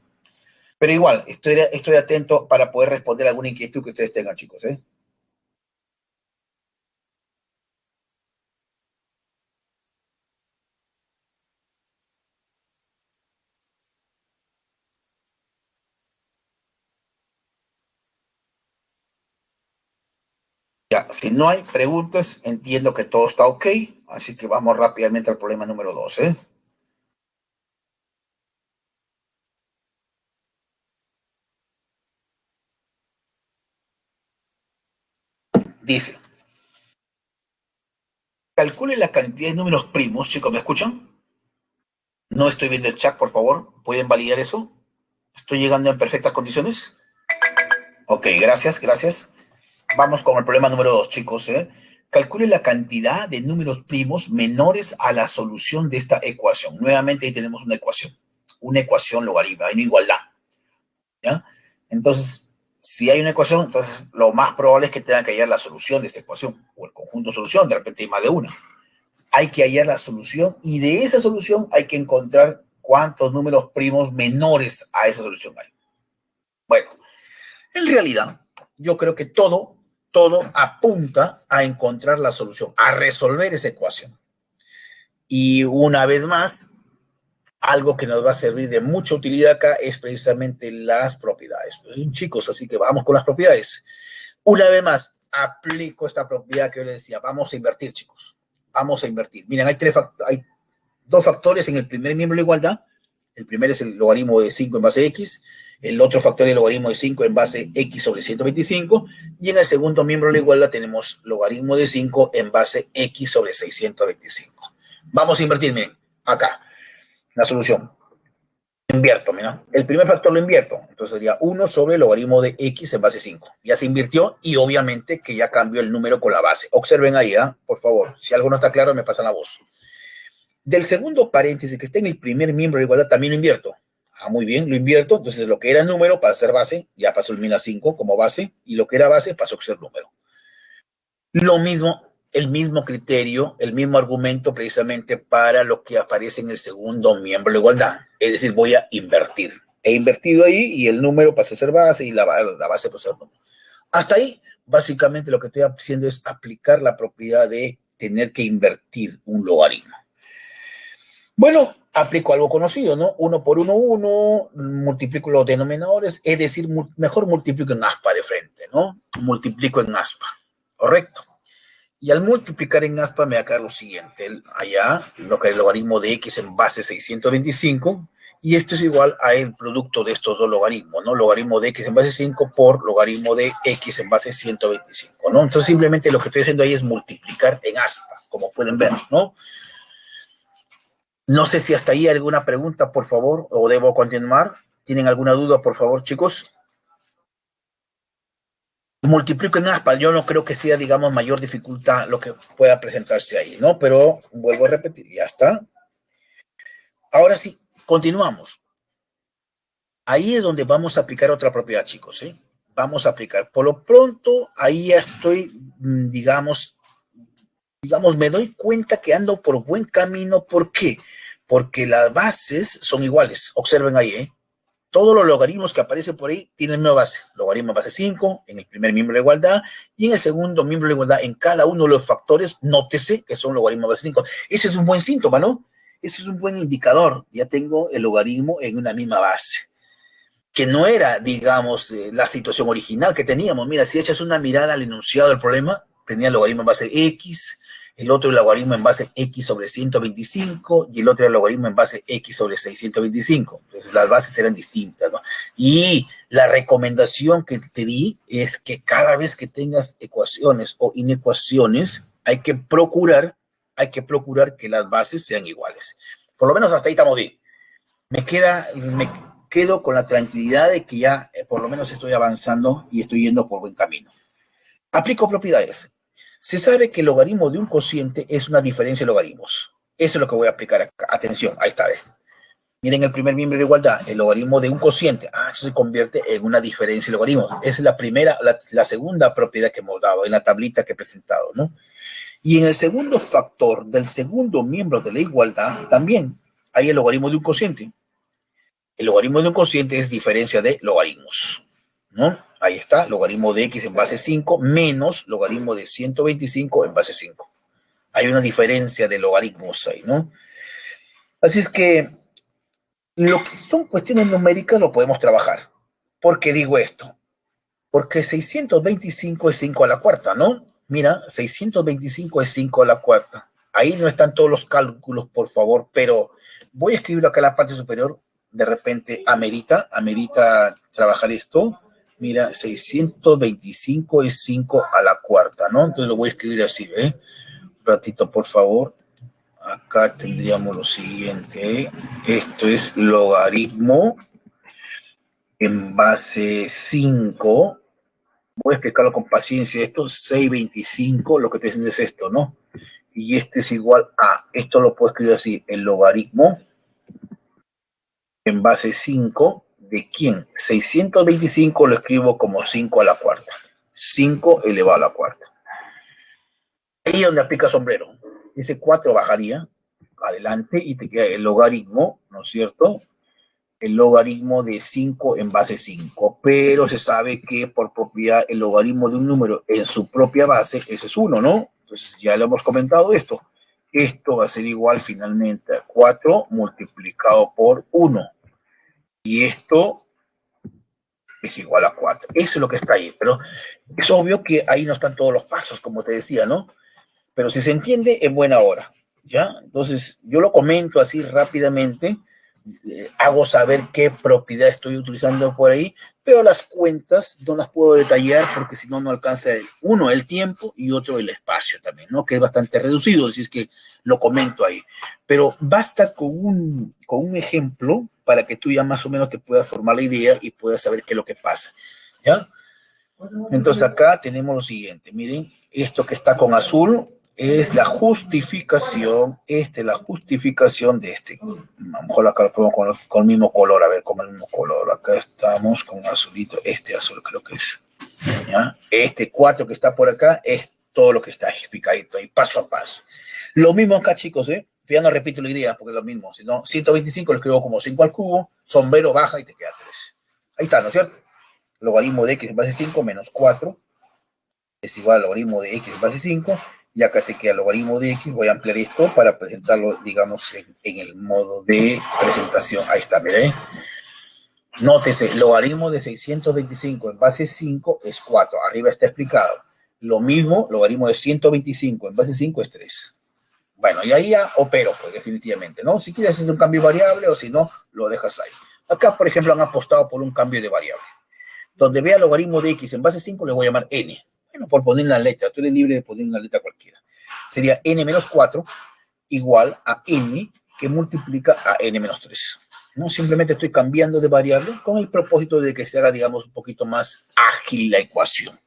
Speaker 1: Pero igual, estoy atento para poder responder alguna inquietud que ustedes tengan, chicos, ¿eh? Ya, si no hay preguntas, entiendo que todo está ok, así que vamos rápidamente al problema número 2, ¿eh? Dice, calcule la cantidad de números primos, chicos, ¿me escuchan? No estoy viendo el chat, por favor, ¿pueden validar eso? ¿Estoy llegando en perfectas condiciones? Ok, gracias, gracias. Vamos con el problema número 2, chicos, ¿eh? Calcule la cantidad de números primos menores a la solución de esta ecuación. Nuevamente ahí tenemos una ecuación logarítmica, hay una igualdad, ¿ya? Entonces, si hay una ecuación, entonces lo más probable es que tengan que hallar la solución de esa ecuación, o el conjunto de solución, de repente hay más de una. Hay que hallar la solución y de esa solución hay que encontrar cuántos números primos menores a esa solución hay. Bueno, en realidad, yo creo que todo apunta a encontrar la solución, a resolver esa ecuación. Y una vez más, algo que nos va a servir de mucha utilidad acá es precisamente las propiedades. Chicos, así que vamos con las propiedades. Una vez más, aplico esta propiedad que yo les decía. Vamos a invertir, chicos. Vamos a invertir. Miren, hay dos factores en el primer miembro de la igualdad. El primero es el logaritmo de 5 en base X. El otro factor es el logaritmo de 5 en base X sobre 125. Y en el segundo miembro de la igualdad tenemos logaritmo de 5 en base X sobre 625. Vamos a invertir, miren, acá. La solución. Invierto, mira. El primer factor lo invierto. Entonces sería 1 sobre el logaritmo de X en base 5. Ya se invirtió y obviamente que ya cambió el número con la base. Observen ahí, ¿eh? Por favor. Si algo no está claro, me pasan la voz. Del segundo paréntesis que está en el primer miembro de igualdad también lo invierto. Ah, muy bien, lo invierto. Entonces lo que era número pasa a ser base. Ya pasó el min a 5 como base. Y lo que era base pasó a ser número. Lo mismo el mismo criterio, el mismo argumento precisamente para lo que aparece en el segundo miembro de igualdad. Es decir, voy a invertir. He invertido ahí y el número pasa a ser base y la base pasa a ser número. Hasta ahí, básicamente lo que estoy haciendo es aplicar la propiedad de tener que invertir un logaritmo. Bueno, aplico algo conocido, ¿no? 1 por 1, 1, multiplico los denominadores, es decir, mejor multiplico en aspa de frente, ¿no? Multiplico en aspa, ¿correcto? Y al multiplicar en aspa me va a quedar lo siguiente, allá, lo que es el logaritmo de x en base 625, y esto es igual a el producto de estos dos logaritmos, ¿no? Logaritmo de x en base 5 por logaritmo de x en base 125, ¿no? Entonces simplemente lo que estoy haciendo ahí es multiplicar en aspa, como pueden ver, ¿no? No sé si hasta ahí hay alguna pregunta, por favor, o debo continuar. ¿Tienen alguna duda, por favor, chicos? Multiplico en aspa, yo no creo que sea, digamos, mayor dificultad lo que pueda presentarse ahí, ¿no? Pero vuelvo a repetir, ya está. Ahora sí, continuamos. Ahí es donde vamos a aplicar otra propiedad, chicos, ¿sí? Vamos a aplicar. Por lo pronto, ahí ya estoy, digamos, me doy cuenta que ando por buen camino. ¿Por qué? Porque las bases son iguales. Observen ahí, ¿eh? Todos los logaritmos que aparecen por ahí tienen una base. Logaritmo base 5 en el primer miembro de igualdad y en el segundo miembro de igualdad en cada uno de los factores, nótese que son logaritmos base 5. Ese es un buen síntoma, ¿no? Ese es un buen indicador. Ya tengo el logaritmo en una misma base. Que no era, digamos, la situación original que teníamos. Mira, si echas una mirada al enunciado del problema, tenía el logaritmo en base x, el otro el logaritmo en base x sobre 125 y el otro el logaritmo en base x sobre 625. Entonces las bases eran distintas, ¿no? Y la recomendación que te di es que cada vez que tengas ecuaciones o inecuaciones, hay que procurar que las bases sean iguales. Por lo menos hasta ahí estamos bien. Me quedo con la tranquilidad de que ya por lo menos estoy avanzando y estoy yendo por buen camino. Aplico propiedades. Se sabe que el logaritmo de un cociente es una diferencia de logaritmos. Eso es lo que voy a aplicar acá. Atención, ahí está. Miren el primer miembro de igualdad, el logaritmo de un cociente. Eso se convierte en una diferencia de logaritmos. Esa es la primera, la segunda propiedad que hemos dado en la tablita que he presentado, ¿no? Y en el segundo factor del segundo miembro de la igualdad, también hay el logaritmo de un cociente. El logaritmo de un cociente es diferencia de logaritmos, ¿no? Ahí está, logaritmo de x en base 5 menos logaritmo de 125 en base 5. Hay una diferencia de logaritmos ahí, ¿no? Así es que lo que son cuestiones numéricas lo podemos trabajar. ¿Por qué digo esto? Porque 625 es 5 a la cuarta, ¿no? Mira, 625 es 5 a la cuarta. Ahí no están todos los cálculos, por favor, pero voy a escribirlo acá en la parte superior. De repente amerita trabajar esto. Mira, 625 es 5 a la cuarta, ¿no? Entonces lo voy a escribir así, ¿eh? Un ratito, por favor. Acá tendríamos lo siguiente. Esto es logaritmo en base 5. Voy a explicarlo con paciencia. Esto es 625, lo que estoy diciendo es esto, ¿no? Y este es igual a, esto lo puedo escribir así, el logaritmo en base 5, ¿de quién? 625 lo escribo como 5 a la cuarta. 5 elevado a la cuarta. Ahí es donde aplica sombrero. Ese 4 bajaría adelante y te queda el logaritmo, ¿no es cierto? El logaritmo de 5 en base 5. Pero se sabe que por propiedad el logaritmo de un número en su propia base, ese es 1, ¿no? Entonces ya lo hemos comentado esto. Esto va a ser igual finalmente a 4 multiplicado por 1. Y esto es igual a 4. Eso es lo que está ahí. Pero es obvio que ahí no están todos los pasos, como te decía, ¿no? Pero si se entiende, en buena hora, ¿ya? Entonces, yo lo comento así rápidamente, hago saber qué propiedad estoy utilizando por ahí, pero las cuentas no las puedo detallar porque si no, no alcanza uno el tiempo y otro el espacio también, ¿no? Que es bastante reducido, así es que lo comento ahí. Pero basta con un ejemplo para que tú ya más o menos te puedas formar la idea y puedas saber qué es lo que pasa, ¿ya? Entonces acá tenemos lo siguiente, miren, esto que está con azul es la justificación, la justificación de este. A lo mejor acá lo pongo con el mismo color, a ver, con el mismo color. Acá estamos con azulito, este azul creo que es. ¿Ya? Este 4 que está por acá es todo lo que está explicadito ahí, paso a paso. Lo mismo acá, chicos, ¿eh? Ya no repito la idea porque es lo mismo, sino 125 lo escribo como 5 al cubo, sombrero baja y te queda 3. Ahí está, ¿no es cierto? Logaritmo de x en base 5 menos 4 es igual al logaritmo de x en base 5, y acá te queda el logaritmo de x. Voy a ampliar esto para presentarlo, digamos, en el modo de presentación. Ahí está, miren. Nótese, logaritmo de 625 en base 5 es 4. Arriba está explicado. Lo mismo, logaritmo de 125 en base 5 es 3. Bueno, y ahí ya opero, pues, definitivamente, ¿no? Si quieres hacer un cambio variable o si no, lo dejas ahí. Acá, por ejemplo, han apostado por un cambio de variable. Donde vea logaritmo de x en base 5, le voy a llamar n. Bueno, por poner una letra, tú eres libre de poner una letra cualquiera. Sería n menos 4 igual a n que multiplica a n menos 3. ¿No? Simplemente estoy cambiando de variable con el propósito de que se haga, digamos, un poquito más ágil la ecuación.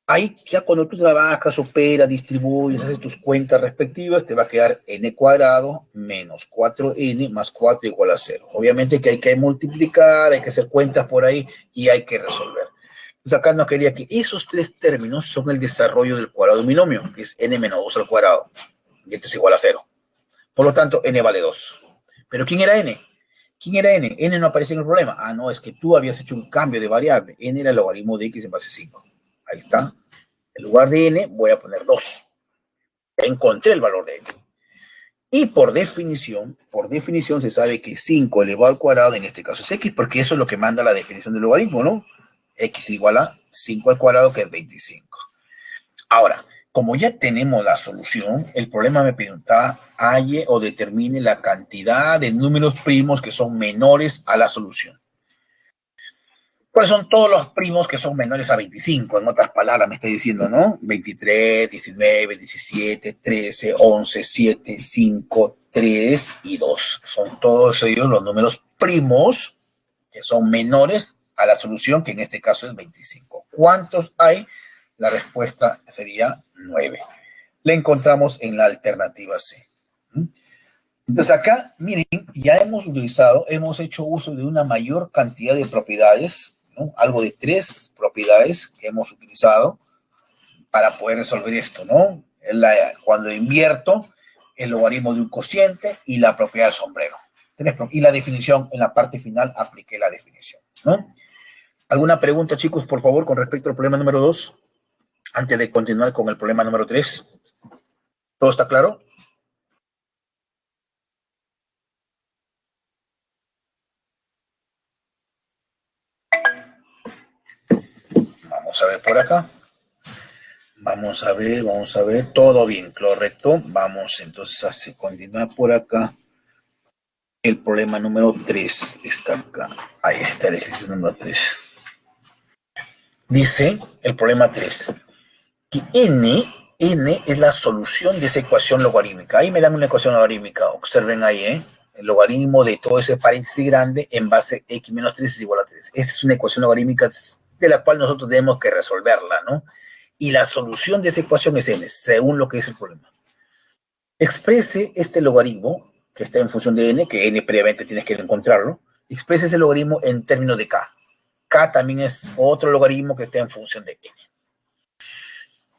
Speaker 1: Ahí ya cuando tú trabajas, operas, distribuyes, haces tus cuentas respectivas, te va a quedar n cuadrado menos 4n más 4 igual a 0. Obviamente que hay que multiplicar, hay que hacer cuentas por ahí y hay que resolver. Entonces acá nos quería que esos tres términos son el desarrollo del cuadrado de un binomio, que es n menos 2 al cuadrado. Y esto es igual a 0. Por lo tanto, n vale 2. ¿Pero quién era n? ¿Quién era n? N no aparece en el problema. Ah, no, es que tú habías hecho un cambio de variable. N era el logaritmo de x en base 5. Ahí está. En lugar de n, voy a poner 2. Encontré el valor de n. Y por definición se sabe que 5 elevado al cuadrado, en este caso es x, porque eso es lo que manda la definición del logaritmo, ¿no? X igual a 5 al cuadrado, que es 25. Ahora, como ya tenemos la solución, el problema me preguntaba, halle o determine la cantidad de números primos que son menores a la solución. ¿Cuáles son todos los primos que son menores a 25? En otras palabras, me está diciendo, ¿no? 23, 19, 17, 13, 11, 7, 5, 3 y 2. Son todos ellos los números primos que son menores a la solución, que en este caso es 25. ¿Cuántos hay? La respuesta sería 9. La encontramos en la alternativa C. Entonces acá, miren, ya hemos hecho uso de una mayor cantidad de propiedades, ¿no? Algo de 3 propiedades que hemos utilizado para poder resolver esto, ¿no? Cuando invierto el logaritmo de un cociente y la propiedad del sombrero. Y la definición, en la parte final apliqué la definición, ¿no? ¿Alguna pregunta, chicos, por favor, con respecto al problema número 2? Antes de continuar con el problema número 3. ¿Todo está claro? Vamos a ver por acá. Vamos a ver. Todo bien, correcto. Vamos entonces a continuar por acá. El problema número 3 está acá. Ahí está el ejercicio número 3. Dice el problema 3 que n es la solución de esa ecuación logarítmica. Ahí me dan una ecuación logarítmica. Observen ahí, ¿eh? El logaritmo de todo ese paréntesis grande en base x menos 3 es igual a 3. Esta es una ecuación logarítmica de la cual nosotros tenemos que resolverla, ¿no? Y la solución de esa ecuación es n, según lo que es el problema. Exprese este logaritmo, que está en función de n, que n previamente tienes que encontrarlo. Exprese ese logaritmo en términos de k. K también es otro logaritmo que está en función de n.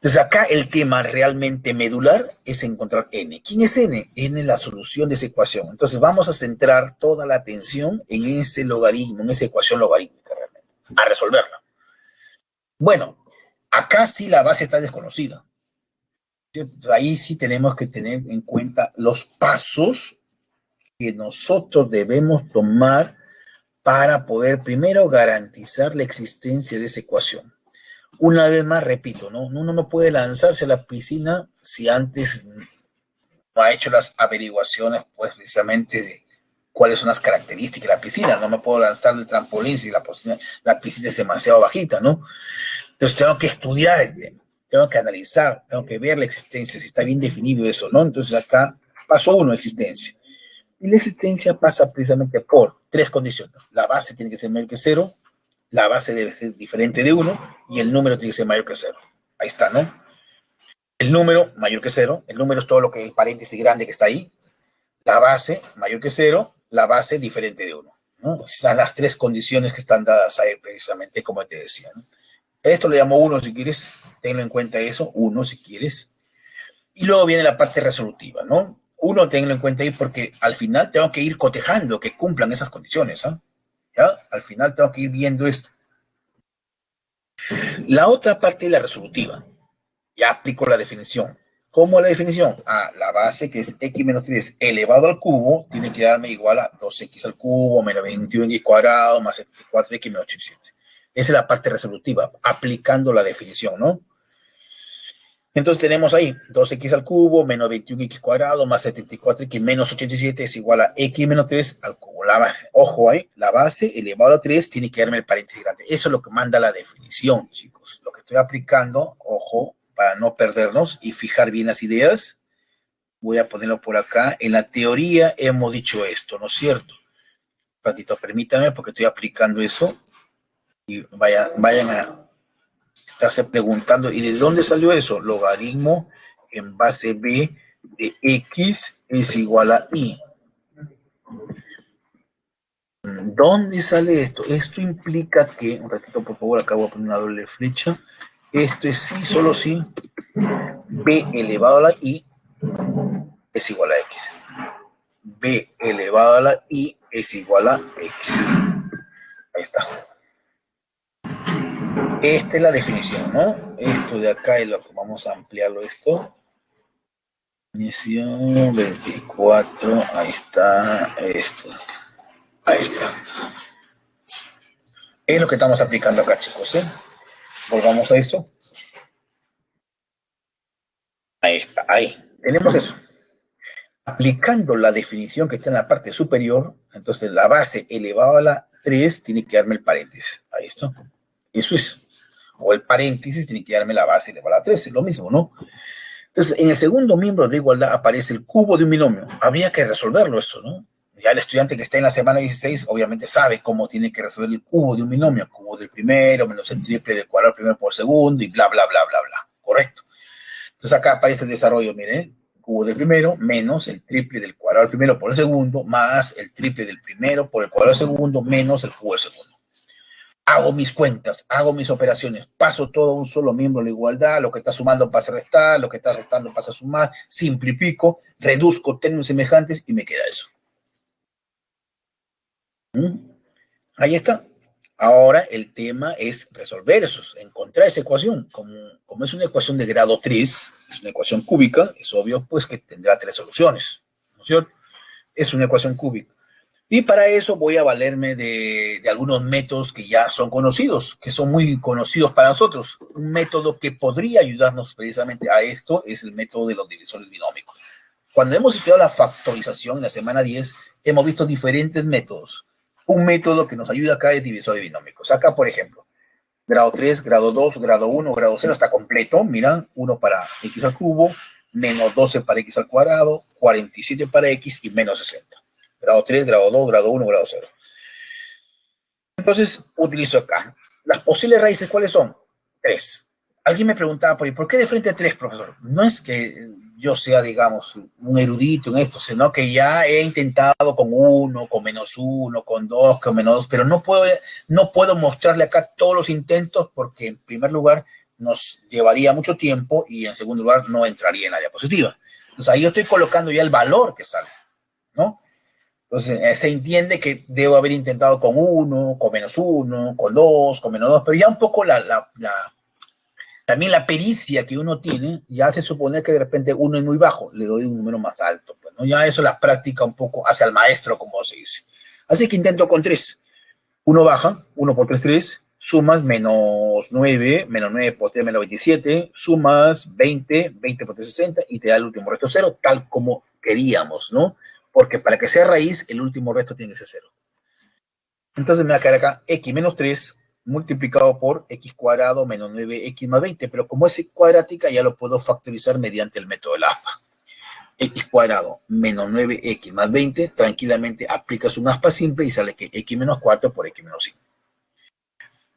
Speaker 1: Entonces acá el tema realmente medular es encontrar n. ¿Quién es n? N es la solución de esa ecuación. Entonces vamos a centrar toda la atención en ese logaritmo, en esa ecuación logarítmica realmente, a resolverla. Bueno, acá sí la base está desconocida. Entonces, ahí sí tenemos que tener en cuenta los pasos que nosotros debemos tomar para poder primero garantizar la existencia de esa ecuación. Una vez más, repito, ¿no? Uno no puede lanzarse a la piscina si antes no ha hecho las averiguaciones, pues, precisamente de cuáles son las características de la piscina. No me puedo lanzar del trampolín si la piscina es demasiado bajita, ¿no? Entonces tengo que estudiar el tema, tengo que analizar, tengo que ver la existencia, si está bien definido eso, ¿no? Entonces acá, paso 1, existencia. Y la existencia pasa precisamente por 3 condiciones. La base tiene que ser mayor que 0, la base debe ser diferente de 1 y el número tiene que ser mayor que 0. Ahí está, ¿no? El número mayor que 0, el número es todo lo que el paréntesis grande que está ahí, la base mayor que 0, la base diferente de 1, ¿no? Están las 3 condiciones que están dadas ahí precisamente como te decía, ¿no? Esto le llamo 1 si quieres, tenlo en cuenta eso, 1 si quieres. Y luego viene la parte resolutiva, ¿no? 1 tenlo en cuenta ahí porque al final tengo que ir cotejando que cumplan esas condiciones, ¿ah? ¿Ya? Al final tengo que ir viendo esto. La otra parte es la resolutiva. Ya aplico la definición. ¿Cómo es la definición? La base, que es x menos 3 elevado al cubo, tiene que darme igual a 2x al cubo menos 21x cuadrado más 74x menos 87. Esa es la parte resolutiva, aplicando la definición, ¿no? Entonces tenemos ahí 2x al cubo menos 21x cuadrado más 74x menos 87 es igual a x menos 3 al cubo. La base, ojo ahí, la base elevado a 3 tiene que darme el paréntesis grande. Eso es lo que manda la definición, chicos. Lo que estoy aplicando, ojo, para no perdernos y fijar bien las ideas, voy a ponerlo por acá. En la teoría hemos dicho esto, ¿no es cierto? Un ratito, permítame porque estoy aplicando eso y vayan a estarse preguntando, ¿y de dónde salió eso? Logaritmo en base b de x es igual a y. ¿Dónde sale esto? Esto implica que, un ratito por favor, acá voy a poner una doble flecha. Esto es sí, solo sí, b elevado a la y es igual a x. B elevado a la y es igual a x. Ahí está. Esta es la definición, ¿no? Esto de acá es lo que vamos a ampliarlo esto. Inicio 24, ahí está, esto. Ahí está. Es lo que estamos aplicando acá, chicos, ¿eh? Volvamos a esto. Ahí está, ahí. Tenemos eso. Aplicando la definición que está en la parte superior, entonces la base elevado a la 3 tiene que darme el paréntesis. Ahí está. Eso es. O el paréntesis tiene que darme la base elevada a la 3, es lo mismo, ¿no? Entonces, en el segundo miembro de igualdad aparece el cubo de un binomio. Habría que resolverlo eso, ¿no? Ya el estudiante que está en la semana 16 obviamente sabe cómo tiene que resolver el cubo de un binomio. El cubo del primero menos el triple del cuadrado primero por segundo y bla, bla, bla, bla, bla. ¿Correcto? Entonces acá aparece el desarrollo, miren. Cubo del primero menos el triple del cuadrado del primero por el segundo más el triple del primero por el cuadrado del segundo menos el cubo del segundo. Hago mis cuentas, hago mis operaciones, paso todo a un solo miembro de la igualdad, lo que está sumando pasa a restar, lo que está restando pasa a sumar, simplifico, reduzco términos semejantes y me queda eso. Ahí está. Ahora el tema es resolver eso, encontrar esa ecuación. Como es una ecuación de grado 3, es una ecuación cúbica, es obvio pues que tendrá 3 soluciones, ¿no es cierto? Es una ecuación cúbica. Y para eso voy a valerme de algunos métodos que ya son conocidos, que son muy conocidos para nosotros. Un método que podría ayudarnos precisamente a esto es el método de los divisores binómicos. Cuando hemos estudiado la factorización en la semana 10, hemos visto diferentes métodos. Un método que nos ayuda acá es divisores binómicos. Acá, por ejemplo, grado 3, grado 2, grado 1, grado 0 está completo. Mira, 1 para x al cubo, menos 12 para x al cuadrado, 47 para x y menos 60. Grado 3, grado 2, grado 1, grado 0. Entonces, utilizo acá. Las posibles raíces, ¿cuáles son? 3. Alguien me preguntaba, ¿por qué de frente a 3, profesor? No es que yo sea, digamos, un erudito en esto, sino que ya he intentado con 1, con menos 1, con 2, con menos 2, pero no puedo mostrarle acá todos los intentos porque, en primer lugar, nos llevaría mucho tiempo y, en segundo lugar, no entraría en la diapositiva. Entonces, ahí yo estoy colocando ya el valor que sale, ¿no? Entonces, se entiende que debo haber intentado con 1, con menos 1, con 2, con menos 2, pero ya un poco también la pericia que uno tiene ya hace suponer que de repente 1 es muy bajo, le doy un número más alto. Pues, ¿no? Ya eso la práctica un poco hacia el maestro, como se dice. Así que intento con 3. 1 baja, 1 por 3, 3. Sumas menos 9, menos 9 por 3, menos 27. Sumas 20, 20 por 3, 60 y te da el último resto 0, tal como queríamos, ¿no? Porque para que sea raíz, el último resto tiene que ser 0. Entonces me va a quedar acá x menos 3 multiplicado por x cuadrado menos 9x más 20, pero como es cuadrática ya lo puedo factorizar mediante el método del aspa. X cuadrado menos 9x más 20, tranquilamente aplicas un aspa simple y sale que x menos 4 por x menos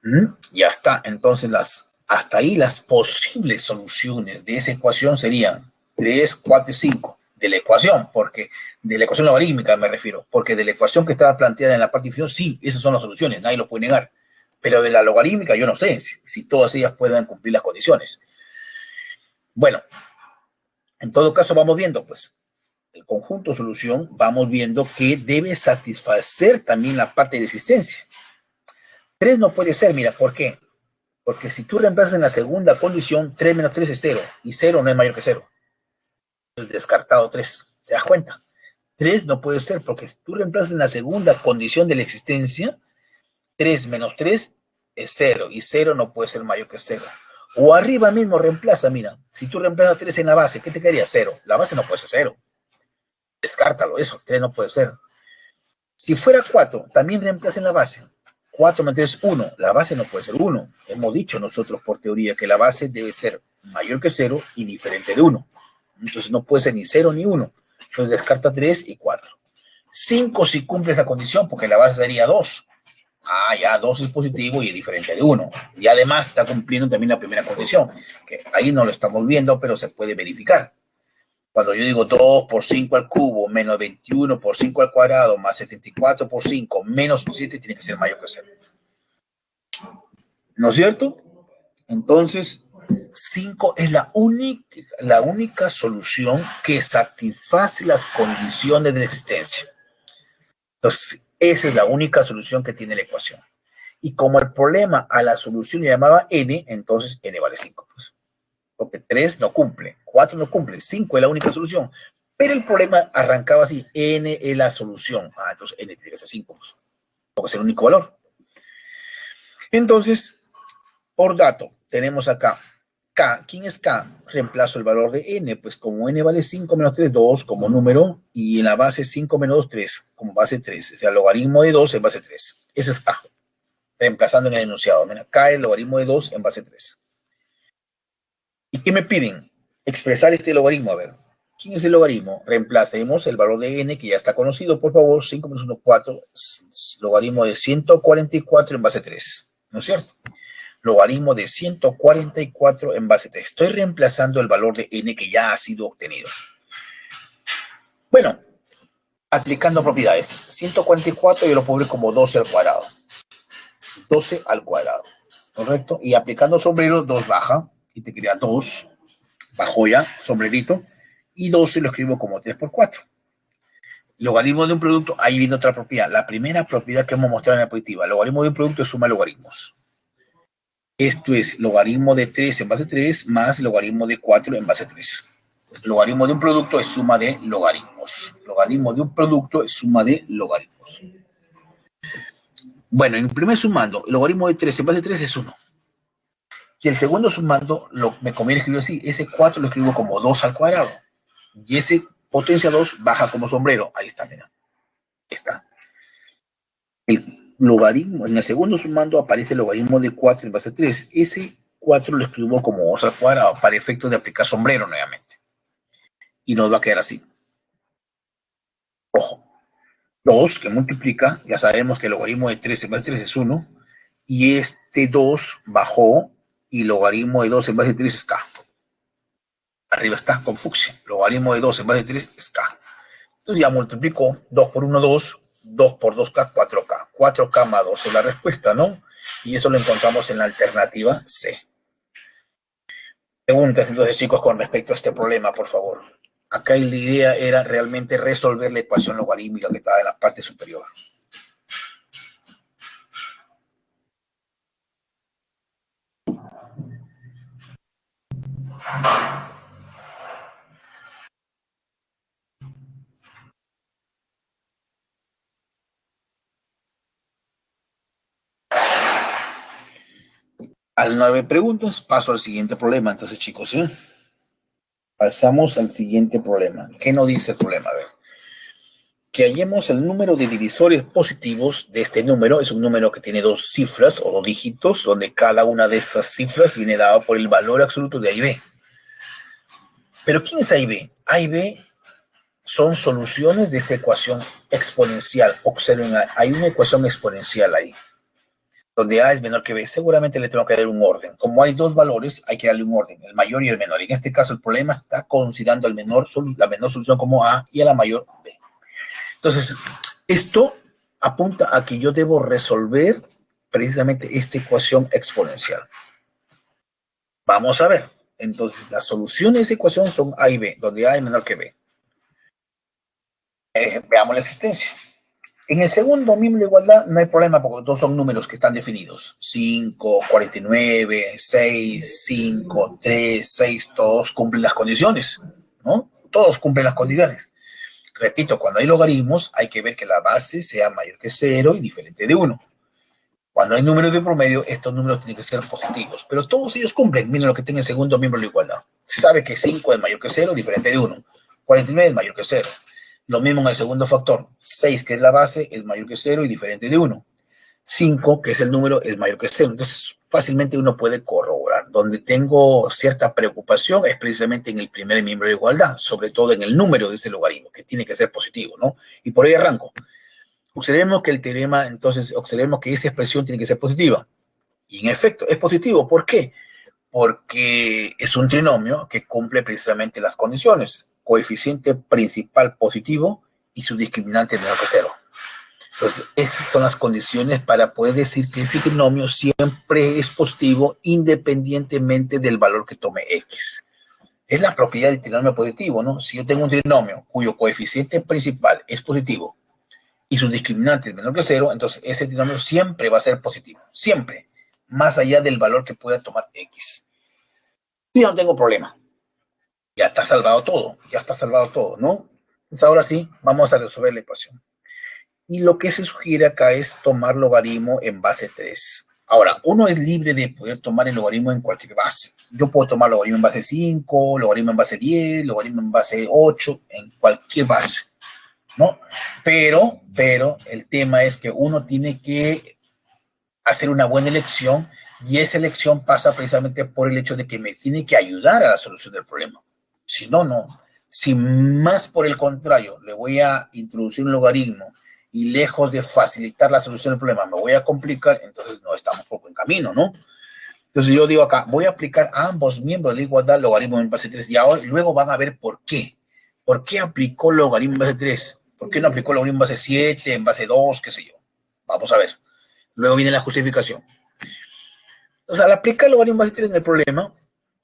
Speaker 1: 5. Ya está, entonces hasta ahí las posibles soluciones de esa ecuación serían 3, 4 y 5 de la ecuación, porque de la ecuación logarítmica me refiero, porque de la ecuación que estaba planteada en la parte inferior, sí, esas son las soluciones, nadie lo puede negar, Pero de la logarítmica yo no sé si todas ellas puedan cumplir las condiciones. Bueno, en todo caso vamos viendo, pues, el conjunto solución, vamos viendo que debe satisfacer también la parte de existencia. 3 no puede ser, mira, ¿por qué? Porque si tú reemplazas en la segunda condición, 3 menos 3 es 0, y 0 no es mayor que 0. Descartado 3, ¿te das cuenta? 3 no puede ser, porque si tú reemplazas en la segunda condición de la existencia, 3 menos 3 es 0, y 0 no puede ser mayor que 0. O arriba mismo reemplaza, mira, si tú reemplazas 3 en la base, ¿qué te quedaría? 0. La base no puede ser 0. Descártalo, eso, 3 no puede ser. Si fuera 4, también reemplaza en la base. 4 menos 3 es 1, la base no puede ser 1. Hemos dicho nosotros por teoría que la base debe ser mayor que 0 y diferente de 1. Entonces no puede ser ni 0 ni 1. Entonces descarta 3 y 4. 5 si cumple esa condición, porque la base sería 2. Ah, ya 2 es positivo y es diferente de 1. Y además está cumpliendo también la primera condición, que ahí no lo estamos viendo, pero se puede verificar. Cuando yo digo 2 por 5 al cubo menos 21 por 5 al cuadrado más 74 por 5 menos 7 tiene que ser mayor que 0. ¿No es cierto? Entonces, 5 es la única solución que satisface las condiciones de la existencia. Entonces, esa es la única solución que tiene la ecuación. Y como el problema a la solución le llamaba n, entonces n vale 5. Pues. Porque 3 no cumple, 4 no cumple, 5 es la única solución. Pero el problema arrancaba así, n es la solución. Ah, entonces n tiene que ser 5, pues, porque es el único valor. Entonces, por dato, tenemos acá k. ¿Quién es k? Reemplazo el valor de n, pues como n vale 5 menos 3, 2 como número, y en la base 5 menos 2, 3 como base 3. O sea, el logaritmo de 2 en base 3. Ese es k. Reemplazando en el enunciado. Mira, k es el logaritmo de 2 en base 3. ¿Y qué me piden? Expresar este logaritmo. A ver, ¿quién es el logaritmo? Reemplacemos el valor de n, que ya está conocido, por favor. 5 menos 1, 4. Logaritmo de 144 en base 3. ¿No es cierto? Logaritmo de 144 en base 3. Estoy reemplazando el valor de n que ya ha sido obtenido. Bueno, aplicando propiedades. 144 yo lo puedo ver como 12 al cuadrado. 12 al cuadrado. ¿Correcto? Y aplicando sombrero, 2 baja. Y te queda 2. Bajó ya, sombrerito. Y 12 lo escribo como 3 por 4. Logaritmo de un producto, ahí viene otra propiedad. La primera propiedad que hemos mostrado en la diapositiva. Logaritmo de un producto es suma de logaritmos. Esto es logaritmo de 3 en base 3 más logaritmo de 4 en base 3. Logaritmo de un producto es suma de logaritmos. Logaritmo de un producto es suma de logaritmos. Bueno, en el primer sumando, el logaritmo de 3 en base 3 es 1. Y el segundo sumando, me conviene escribir así. Ese 4 lo escribo como 2 al cuadrado. Y ese potencia 2 baja como sombrero. Ahí está, mira. Ahí está. El logaritmo, en el segundo sumando aparece el logaritmo de 4 en base 3. Ese 4 lo escribo como 2 al cuadrado para efectos de aplicar sombrero nuevamente. Y nos va a quedar así. Ojo. 2 que multiplica, ya sabemos que el logaritmo de 3 en base 3 es 1. Y este 2 bajó y el logaritmo de 2 en base 3 es k. Arriba está con fucsia. Logaritmo de 2 en base 3 es k. Entonces ya multiplico 2 por 1, 2. 2 por 2k, 4k. 4k más 2 es la respuesta, ¿no? Y eso lo encontramos en la alternativa C. Preguntas entonces, chicos, con respecto a este problema, por favor. Acá la idea era realmente resolver la ecuación logarítmica que estaba en la parte superior. Al 9 preguntas, paso al siguiente problema. Entonces, chicos, ¿sí? Pasamos al siguiente problema. ¿Qué nos dice el problema? A ver. Que hallemos el número de divisores positivos de este número. Es un número que tiene 2 cifras o 2 dígitos, donde cada una de esas cifras viene dada por el valor absoluto de A y B. Pero ¿quién es A y B? A y B son soluciones de esta ecuación exponencial. Observen, hay una ecuación exponencial ahí, donde A es menor que B. Seguramente le tengo que dar un orden. Como hay 2 valores, hay que darle un orden, el mayor y el menor. En este caso, el problema está considerando la menor solución como A y a la mayor B. Entonces, esto apunta a que yo debo resolver precisamente esta ecuación exponencial. Vamos a ver. Entonces, las soluciones de esa ecuación son A y B, donde A es menor que B. Veamos la existencia. En el segundo miembro de igualdad no hay problema porque todos son números que están definidos. 5, 49, 6, 5, 3, 6, todos cumplen las condiciones, ¿no? Todos cumplen las condiciones. Repito, cuando hay logaritmos hay que ver que la base sea mayor que 0 y diferente de 1. Cuando hay números de promedio, estos números tienen que ser positivos, pero todos ellos cumplen. Miren lo que tiene el segundo miembro de la igualdad. Se sabe que 5 es mayor que 0, diferente de 1. 49 es mayor que 0. Lo mismo en el segundo factor. 6, que es la base, es mayor que 0 y diferente de 1. 5, que es el número, es mayor que 0. Entonces, fácilmente uno puede corroborar. Donde tengo cierta preocupación es precisamente en el primer miembro de igualdad, sobre todo en el número de este logaritmo, que tiene que ser positivo, ¿no? Y por ahí arranco. Observemos que el teorema, entonces, observemos que esa expresión tiene que ser positiva. Y en efecto, es positivo. ¿Por qué? Porque es un trinomio que cumple precisamente las condiciones. Coeficiente principal positivo y su discriminante menor que 0. Entonces, esas son las condiciones para poder decir que ese trinomio siempre es positivo independientemente del valor que tome x. Es la propiedad del trinomio positivo, ¿no? Si yo tengo un trinomio cuyo coeficiente principal es positivo y sus discriminantes menor que 0, entonces ese trinomio siempre va a ser positivo, siempre, más allá del valor que pueda tomar x. Yo no tengo problema, ya está salvado todo, ¿no? Entonces ahora sí, vamos a resolver la ecuación. Y lo que se sugiere acá es tomar logaritmo en base 3. Ahora, uno es libre de poder tomar el logaritmo en cualquier base. Yo puedo tomar logaritmo en base 5, logaritmo en base 10, logaritmo en base 8, en cualquier base, ¿no? Pero el tema es que uno tiene que hacer una buena elección y esa elección pasa precisamente por el hecho de que me tiene que ayudar a la solución del problema. Si no, no. Si más por el contrario le voy a introducir un logaritmo y lejos de facilitar la solución del problema me voy a complicar, entonces no estamos por buen camino, ¿no? Entonces yo digo acá, voy a aplicar a ambos miembros de la igualdad logaritmo en base 3 y ahora luego van a ver por qué. ¿Por qué aplicó logaritmo en base 3? ¿Por qué no aplicó logaritmo en base 7, en base 2, qué sé yo? Vamos a ver. Luego viene la justificación. O sea, al aplicar logaritmo en base 3 en el problema,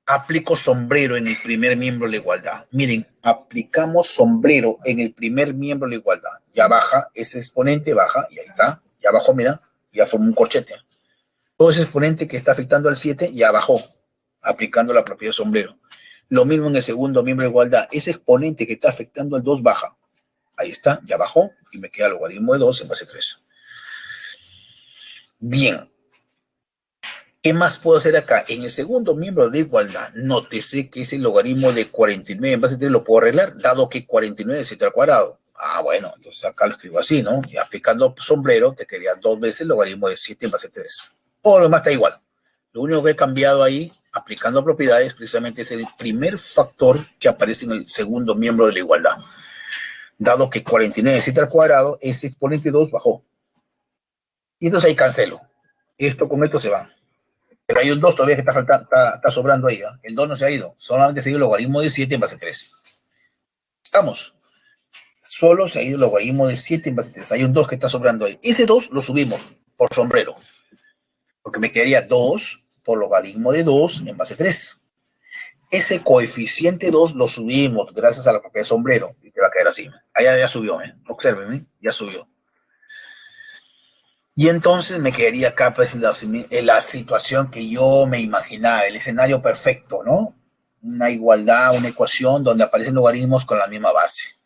Speaker 1: aplico sombrero en el primer miembro de la igualdad. Miren, aplicamos sombrero en el primer miembro de la igualdad. Ya baja, ese exponente baja, y ahí está. Ya bajó, mira, ya formó un corchete. Todo ese exponente que está afectando al 7 ya bajó, aplicando la propiedad sombrero. Lo mismo en el segundo miembro de igualdad. Ese exponente que está afectando al 2 baja. Ahí está, ya bajó, y me queda el logaritmo de 2 en base 3. Bien. ¿Qué más puedo hacer acá? En el segundo miembro de igualdad, nótese que ese logaritmo de 49 en base 3 lo puedo arreglar, dado que 49 es 7 al cuadrado. Ah, bueno, entonces acá lo escribo así, ¿no? Y aplicando sombrero, te quedaría 2 veces el logaritmo de 7 en base 3. Todo lo demás está igual. Lo único que he cambiado ahí, aplicando propiedades, precisamente es el primer factor que aparece en el segundo miembro de la igualdad. Dado que 49 es 7 al cuadrado, ese exponente 2 bajó. Y entonces ahí cancelo. Esto con esto se va. Pero hay un 2 todavía que está sobrando ahí. ¿Eh? El 2 no se ha ido. Solamente se ha ido el logaritmo de 7 en base 3. Estamos. Solo se ha ido el logaritmo de 7 en base 3. Hay un 2 que está sobrando ahí. Ese 2 lo subimos por sombrero. Porque me quedaría 2 por logaritmo de 2 en base 3. Ese coeficiente 2 lo subimos gracias a la propiedad de sombrero. Y te va a quedar así. Allá ya subió. Observen. Ya subió. Y entonces me quedaría acá pues, la situación que yo me imaginaba, el escenario perfecto, ¿no? Una igualdad, una ecuación donde aparecen logaritmos con la misma base.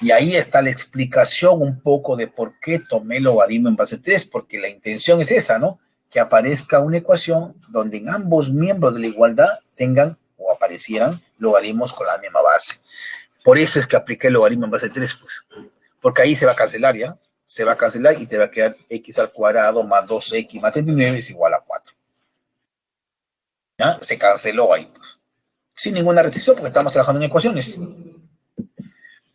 Speaker 1: Y ahí está la explicación un poco de por qué tomé el logaritmo en base 3, porque la intención es esa, ¿no? Que aparezca una ecuación donde en ambos miembros de la igualdad tengan o aparecieran logaritmos con la misma base. Por eso es que apliqué el logaritmo en base 3, pues. Porque ahí se va a cancelar, ¿ya? Se va a cancelar y te va a quedar x al cuadrado más 2x más 39 es igual a 4. ¿Ya? Se canceló ahí, pues. Sin ninguna restricción porque estamos trabajando en ecuaciones.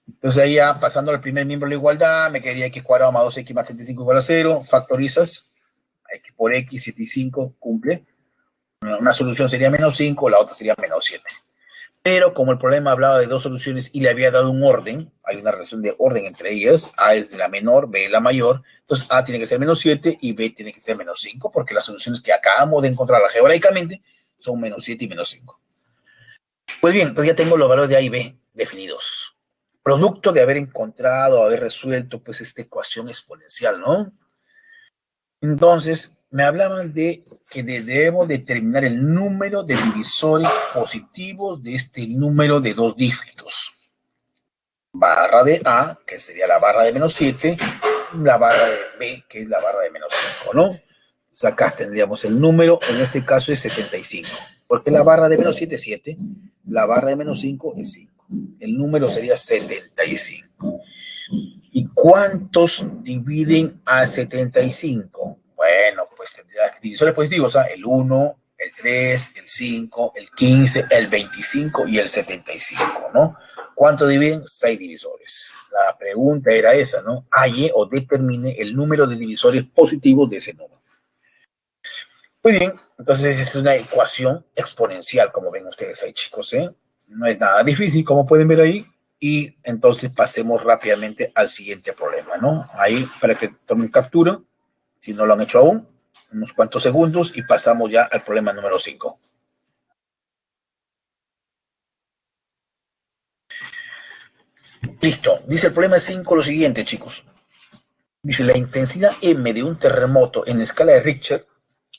Speaker 1: Entonces ahí ya pasando al primer miembro de la igualdad, me quedaría x cuadrado más 2x más 75 igual a 0. Factorizas. X por x, 75, cumple. Una solución sería menos 5, la otra sería menos 7. Pero como el problema hablaba de dos soluciones y le había dado un orden, hay una relación de orden entre ellas, A es la menor, B es la mayor, entonces A tiene que ser -7 y B tiene que ser -5, porque las soluciones que acabamos de encontrar algebraicamente son -7 y -5. Pues bien, entonces ya tengo los valores de A y B definidos. Producto de haber encontrado, haber resuelto, pues, esta ecuación exponencial, ¿no? Entonces, me hablaban de que debemos determinar el número de divisores positivos de este número de dos dígitos. Barra de A, que sería la barra de -7, la barra de B, que es la barra de -5, ¿no? Entonces acá tendríamos el número, en este caso es 75, porque la barra de -7 es 7, la barra de -5 es 5. El número sería 75. ¿Y cuántos dividen a 75? Bueno, pues tendría divisores positivos, ¿ah? El 1, el 3, el 5, el 15, el 25 y el 75, ¿no? ¿Cuánto dividen? 6 divisores. La pregunta era esa, ¿no? Halle o determine el número de divisores positivos de ese número. Muy bien, entonces es una ecuación exponencial, como ven ustedes ahí, chicos, ¿eh? No es nada difícil, como pueden ver ahí. Y entonces pasemos rápidamente al siguiente problema, ¿no? Ahí, para que tomen captura, si no lo han hecho aún, unos cuantos segundos y pasamos ya al problema número 5. Listo, dice el problema 5 lo siguiente, chicos. Dice, la intensidad M de un terremoto en escala de Richter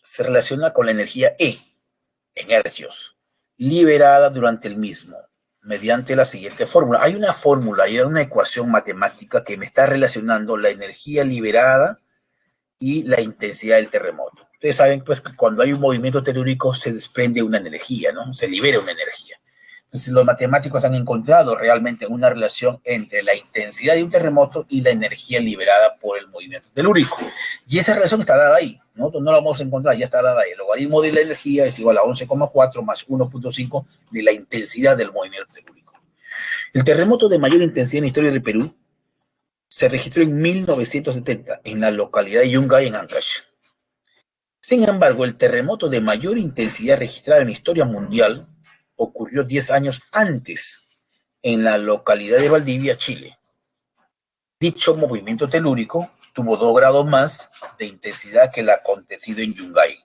Speaker 1: se relaciona con la energía E, en hercios, liberada durante el mismo, mediante la siguiente fórmula. Hay una fórmula, hay una ecuación matemática que me está relacionando la energía liberada y la intensidad del terremoto. Ustedes saben, pues, que cuando hay un movimiento telúrico se desprende una energía, ¿no? Se libera una energía. Entonces, los matemáticos han encontrado realmente una relación entre la intensidad de un terremoto y la energía liberada por el movimiento telúrico. Y esa relación está dada ahí, ¿no? No la vamos a encontrar, ya está dada ahí. El logaritmo de la energía es igual a 11,4 más 1,5 de la intensidad del movimiento telúrico. El terremoto de mayor intensidad en la historia del Perú se registró en 1970 en la localidad de Yungay, en Ancash. Sin embargo, el terremoto de mayor intensidad registrado en la historia mundial ocurrió 10 años antes en la localidad de Valdivia, Chile. Dicho movimiento telúrico tuvo 2 grados más de intensidad que el acontecido en Yungay.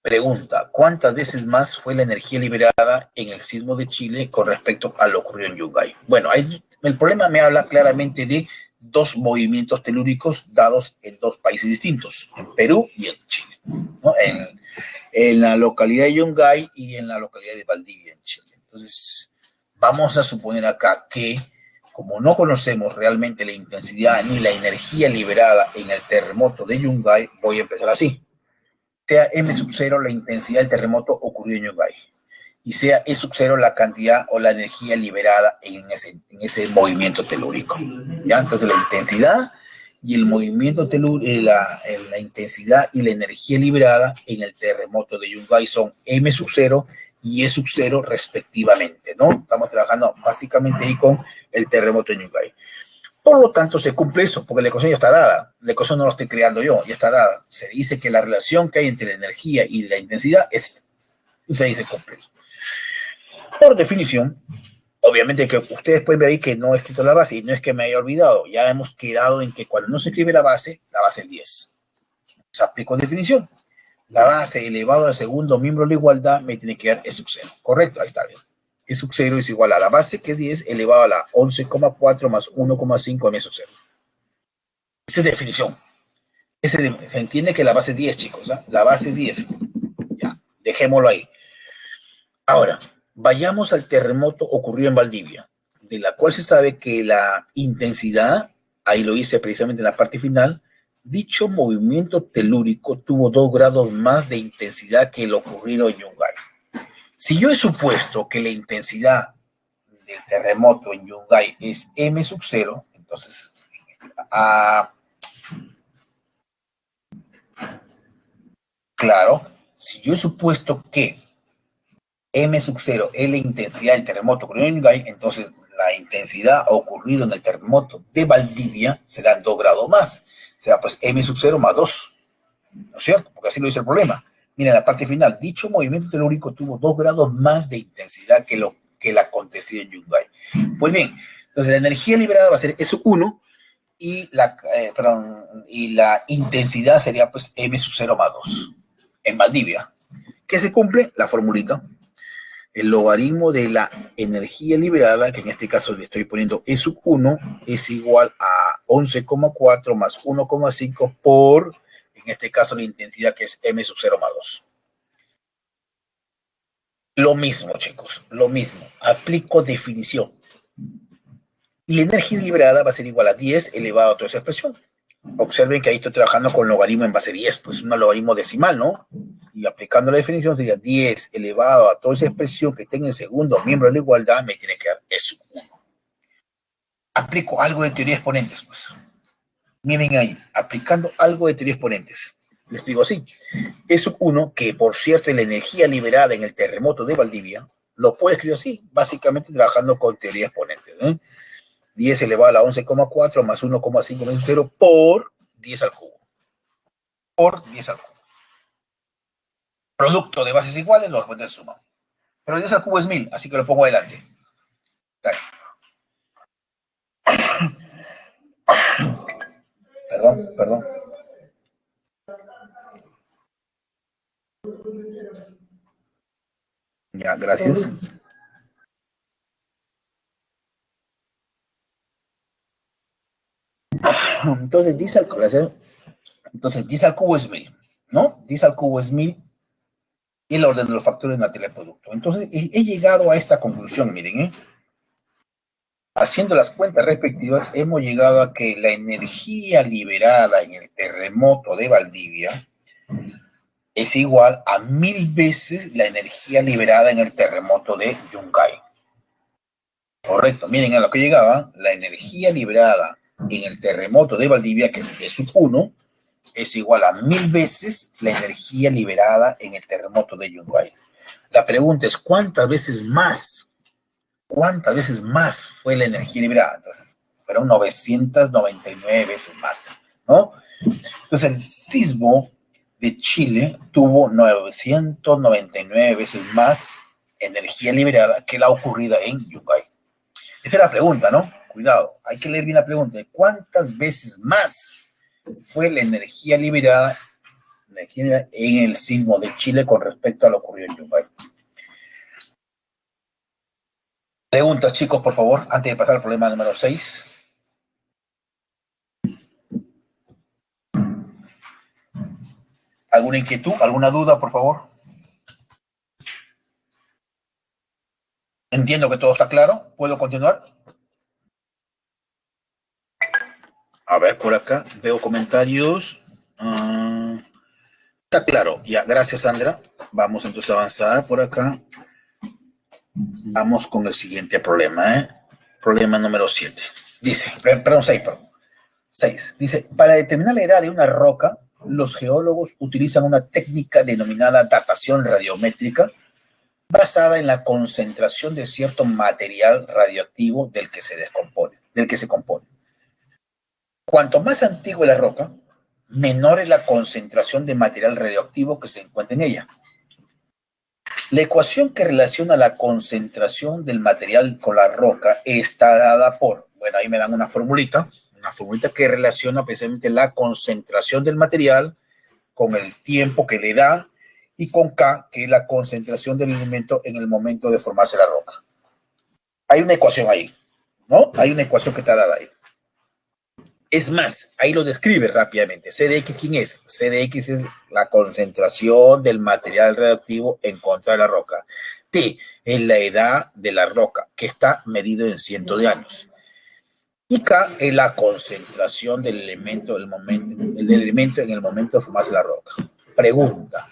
Speaker 1: Pregunta, ¿cuántas veces más fue la energía liberada en el sismo de Chile con respecto a lo ocurrido en Yungay? Bueno, el problema me habla claramente de dos movimientos telúricos dados en dos países distintos, en Perú y en Chile, ¿no? En la localidad de Yungay y en la localidad de Valdivia, en Chile. Entonces, vamos a suponer acá que, como no conocemos realmente la intensidad ni la energía liberada en el terremoto de Yungay, voy a empezar así. Sea M0 la intensidad del terremoto ocurrido en Yungay y sea E0 la cantidad o la energía liberada en ese movimiento telúrico. ¿Ya? Entonces la intensidad y el movimiento telúrico, la intensidad y la energía liberada en el terremoto de Yungay son M0 y E0 respectivamente, ¿no? Estamos trabajando básicamente ahí con el terremoto de Yungay. Por lo tanto, se cumple eso, porque la ecuación ya está dada. La ecuación no la estoy creando yo, ya está dada. Se dice que la relación que hay entre la energía y la intensidad es, se dice cumple. Por definición, obviamente que ustedes pueden ver ahí que no he escrito la base y no es que me haya olvidado. Ya hemos quedado en que cuando no se escribe la base es 10. Se aplica definición. La base elevado al segundo miembro de la igualdad me tiene que dar E sub 0. Correcto, ahí está bien. E sub 0 es igual a la base, que es 10, elevado a la 11,4 más 1,5 en E sub 0. Esa es definición. Se entiende que la base es 10, chicos. ¿eh? La base es 10. Ya, dejémoslo ahí. Ahora, vayamos al terremoto ocurrido en Valdivia, de la cual se sabe que la intensidad, ahí lo hice precisamente en la parte final, dicho movimiento telúrico tuvo 2 grados más de intensidad que el ocurrido en Yungay. Si yo he supuesto que la intensidad del terremoto en Yungay es M sub 0, entonces, claro, si yo he supuesto que M sub 0 es la intensidad del terremoto ocurrido en Yungay, entonces la intensidad ocurrida en el terremoto de Valdivia será 2 grados más. Será pues M sub 0 más 2, ¿no es cierto? Porque así lo dice el problema. Mira, la parte final, dicho movimiento telúrico tuvo 2 grados más de intensidad que la acontecido en Yungay. Pues bien, entonces la energía liberada va a ser S1 y la intensidad sería pues M sub 0 más 2 en Valdivia. ¿Qué se cumple? La formulita. El logaritmo de la energía liberada, que en este caso le estoy poniendo E sub 1, es igual a 11,4 más 1,5 por, en este caso, la intensidad que es M sub 0 más 2. Lo mismo, chicos, lo mismo. Aplico definición. Y la energía liberada va a ser igual a 10 elevado a toda esa expresión. Observen que ahí estoy trabajando con logaritmo en base 10, pues un logaritmo decimal, ¿no? Y aplicando la definición sería 10 elevado a toda esa expresión que tenga el segundo miembro de la igualdad, me tiene que dar eso. Aplico algo de teoría de exponentes, pues. Miren ahí, aplicando algo de teoría de exponentes. Les digo así. Eso uno, que por cierto es la energía liberada en el terremoto de Valdivia, lo puedo escribir así, básicamente trabajando con teoría de exponentes, ¿no? 10 elevado a la 11,4 más 1,5 menos 0 por 10 al cubo. Por 10 al cubo. Producto de bases iguales, los exponentes suman. Pero 10 al cubo es 1000, así que lo pongo adelante. Perdón. Ya, gracias. Entonces 10 al cubo es 1000, ¿no? 10 al cubo es 1000 y el orden de los factores material producto. Entonces he llegado a esta conclusión, miren, ¿eh? Haciendo las cuentas respectivas, hemos llegado a que la energía liberada en el terremoto de Valdivia es igual a 1000 veces la energía liberada en el terremoto de Yungay. Correcto, miren a lo que llegaba, la energía liberada en el terremoto de Valdivia, que es sub 1, es igual a 1000 veces la energía liberada en el terremoto de Yungay. La pregunta es, ¿cuántas veces más fue la energía liberada? Entonces, fueron 999 veces más, ¿no? Entonces, el sismo de Chile tuvo 999 veces más energía liberada que la ocurrida en Yungay. Esa es la pregunta, ¿no? Cuidado, hay que leer bien la pregunta. ¿Cuántas veces más fue la energía liberada en el sismo de Chile con respecto a lo ocurrido en Yungay? Preguntas, chicos, por favor, antes de pasar al problema número 6. ¿Alguna inquietud? ¿Alguna duda, por favor? Entiendo que todo está claro. ¿Puedo continuar? A ver, por acá veo comentarios. Está claro. Ya, gracias, Sandra. Vamos entonces a avanzar por acá. Vamos con el siguiente problema, ¿eh? Problema número 7. Dice, perdón, 6, perdón. 6. Dice, para determinar la edad de una roca, los geólogos utilizan una técnica denominada datación radiométrica basada en la concentración de cierto material radioactivo del que se compone. Cuanto más antigua es la roca, menor es la concentración de material radioactivo que se encuentra en ella. La ecuación que relaciona la concentración del material con la roca está dada por, bueno, ahí me dan una formulita que relaciona precisamente la concentración del material con el tiempo que le da y con K, que es la concentración del elemento en el momento de formarse la roca. Hay una ecuación ahí, ¿no? Hay una ecuación que está dada ahí. Es más, ahí lo describe rápidamente. C de X, ¿quién es? C de X es la concentración del material radioactivo en contra de la roca. T es la edad de la roca, que está medido en cientos de años. Y K es la concentración del elemento, el elemento en el momento de formarse la roca. Pregunta,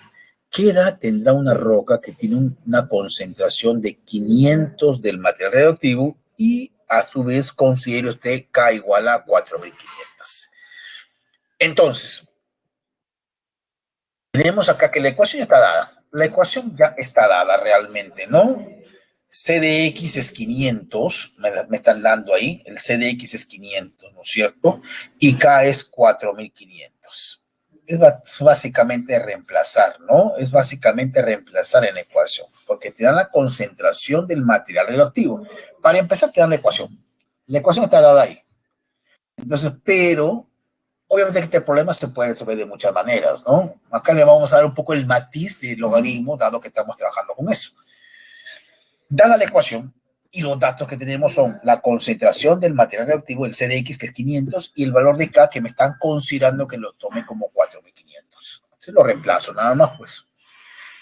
Speaker 1: ¿qué edad tendrá una roca que tiene una concentración de 500 del material radioactivo y a su vez considere usted K igual a 4500? Entonces, tenemos acá que la ecuación está dada. La ecuación ya está dada realmente, ¿no? C de X es 500, me están dando ahí, el C de X es 500, ¿no es cierto? Y K es 4500. Es básicamente reemplazar, ¿no? Es básicamente reemplazar en la ecuación, porque te dan la concentración del material radioactivo. Para empezar, te dan la ecuación. La ecuación está dada ahí. Entonces, pero, obviamente este problema se puede resolver de muchas maneras, ¿no? Acá le vamos a dar un poco el matiz del logaritmo, dado que estamos trabajando con eso. Dada la ecuación, y los datos que tenemos son la concentración del material radioactivo, el CDX, que es 500, y el valor de K, que me están considerando que lo tome como 4500. Se lo reemplazo, nada más, pues.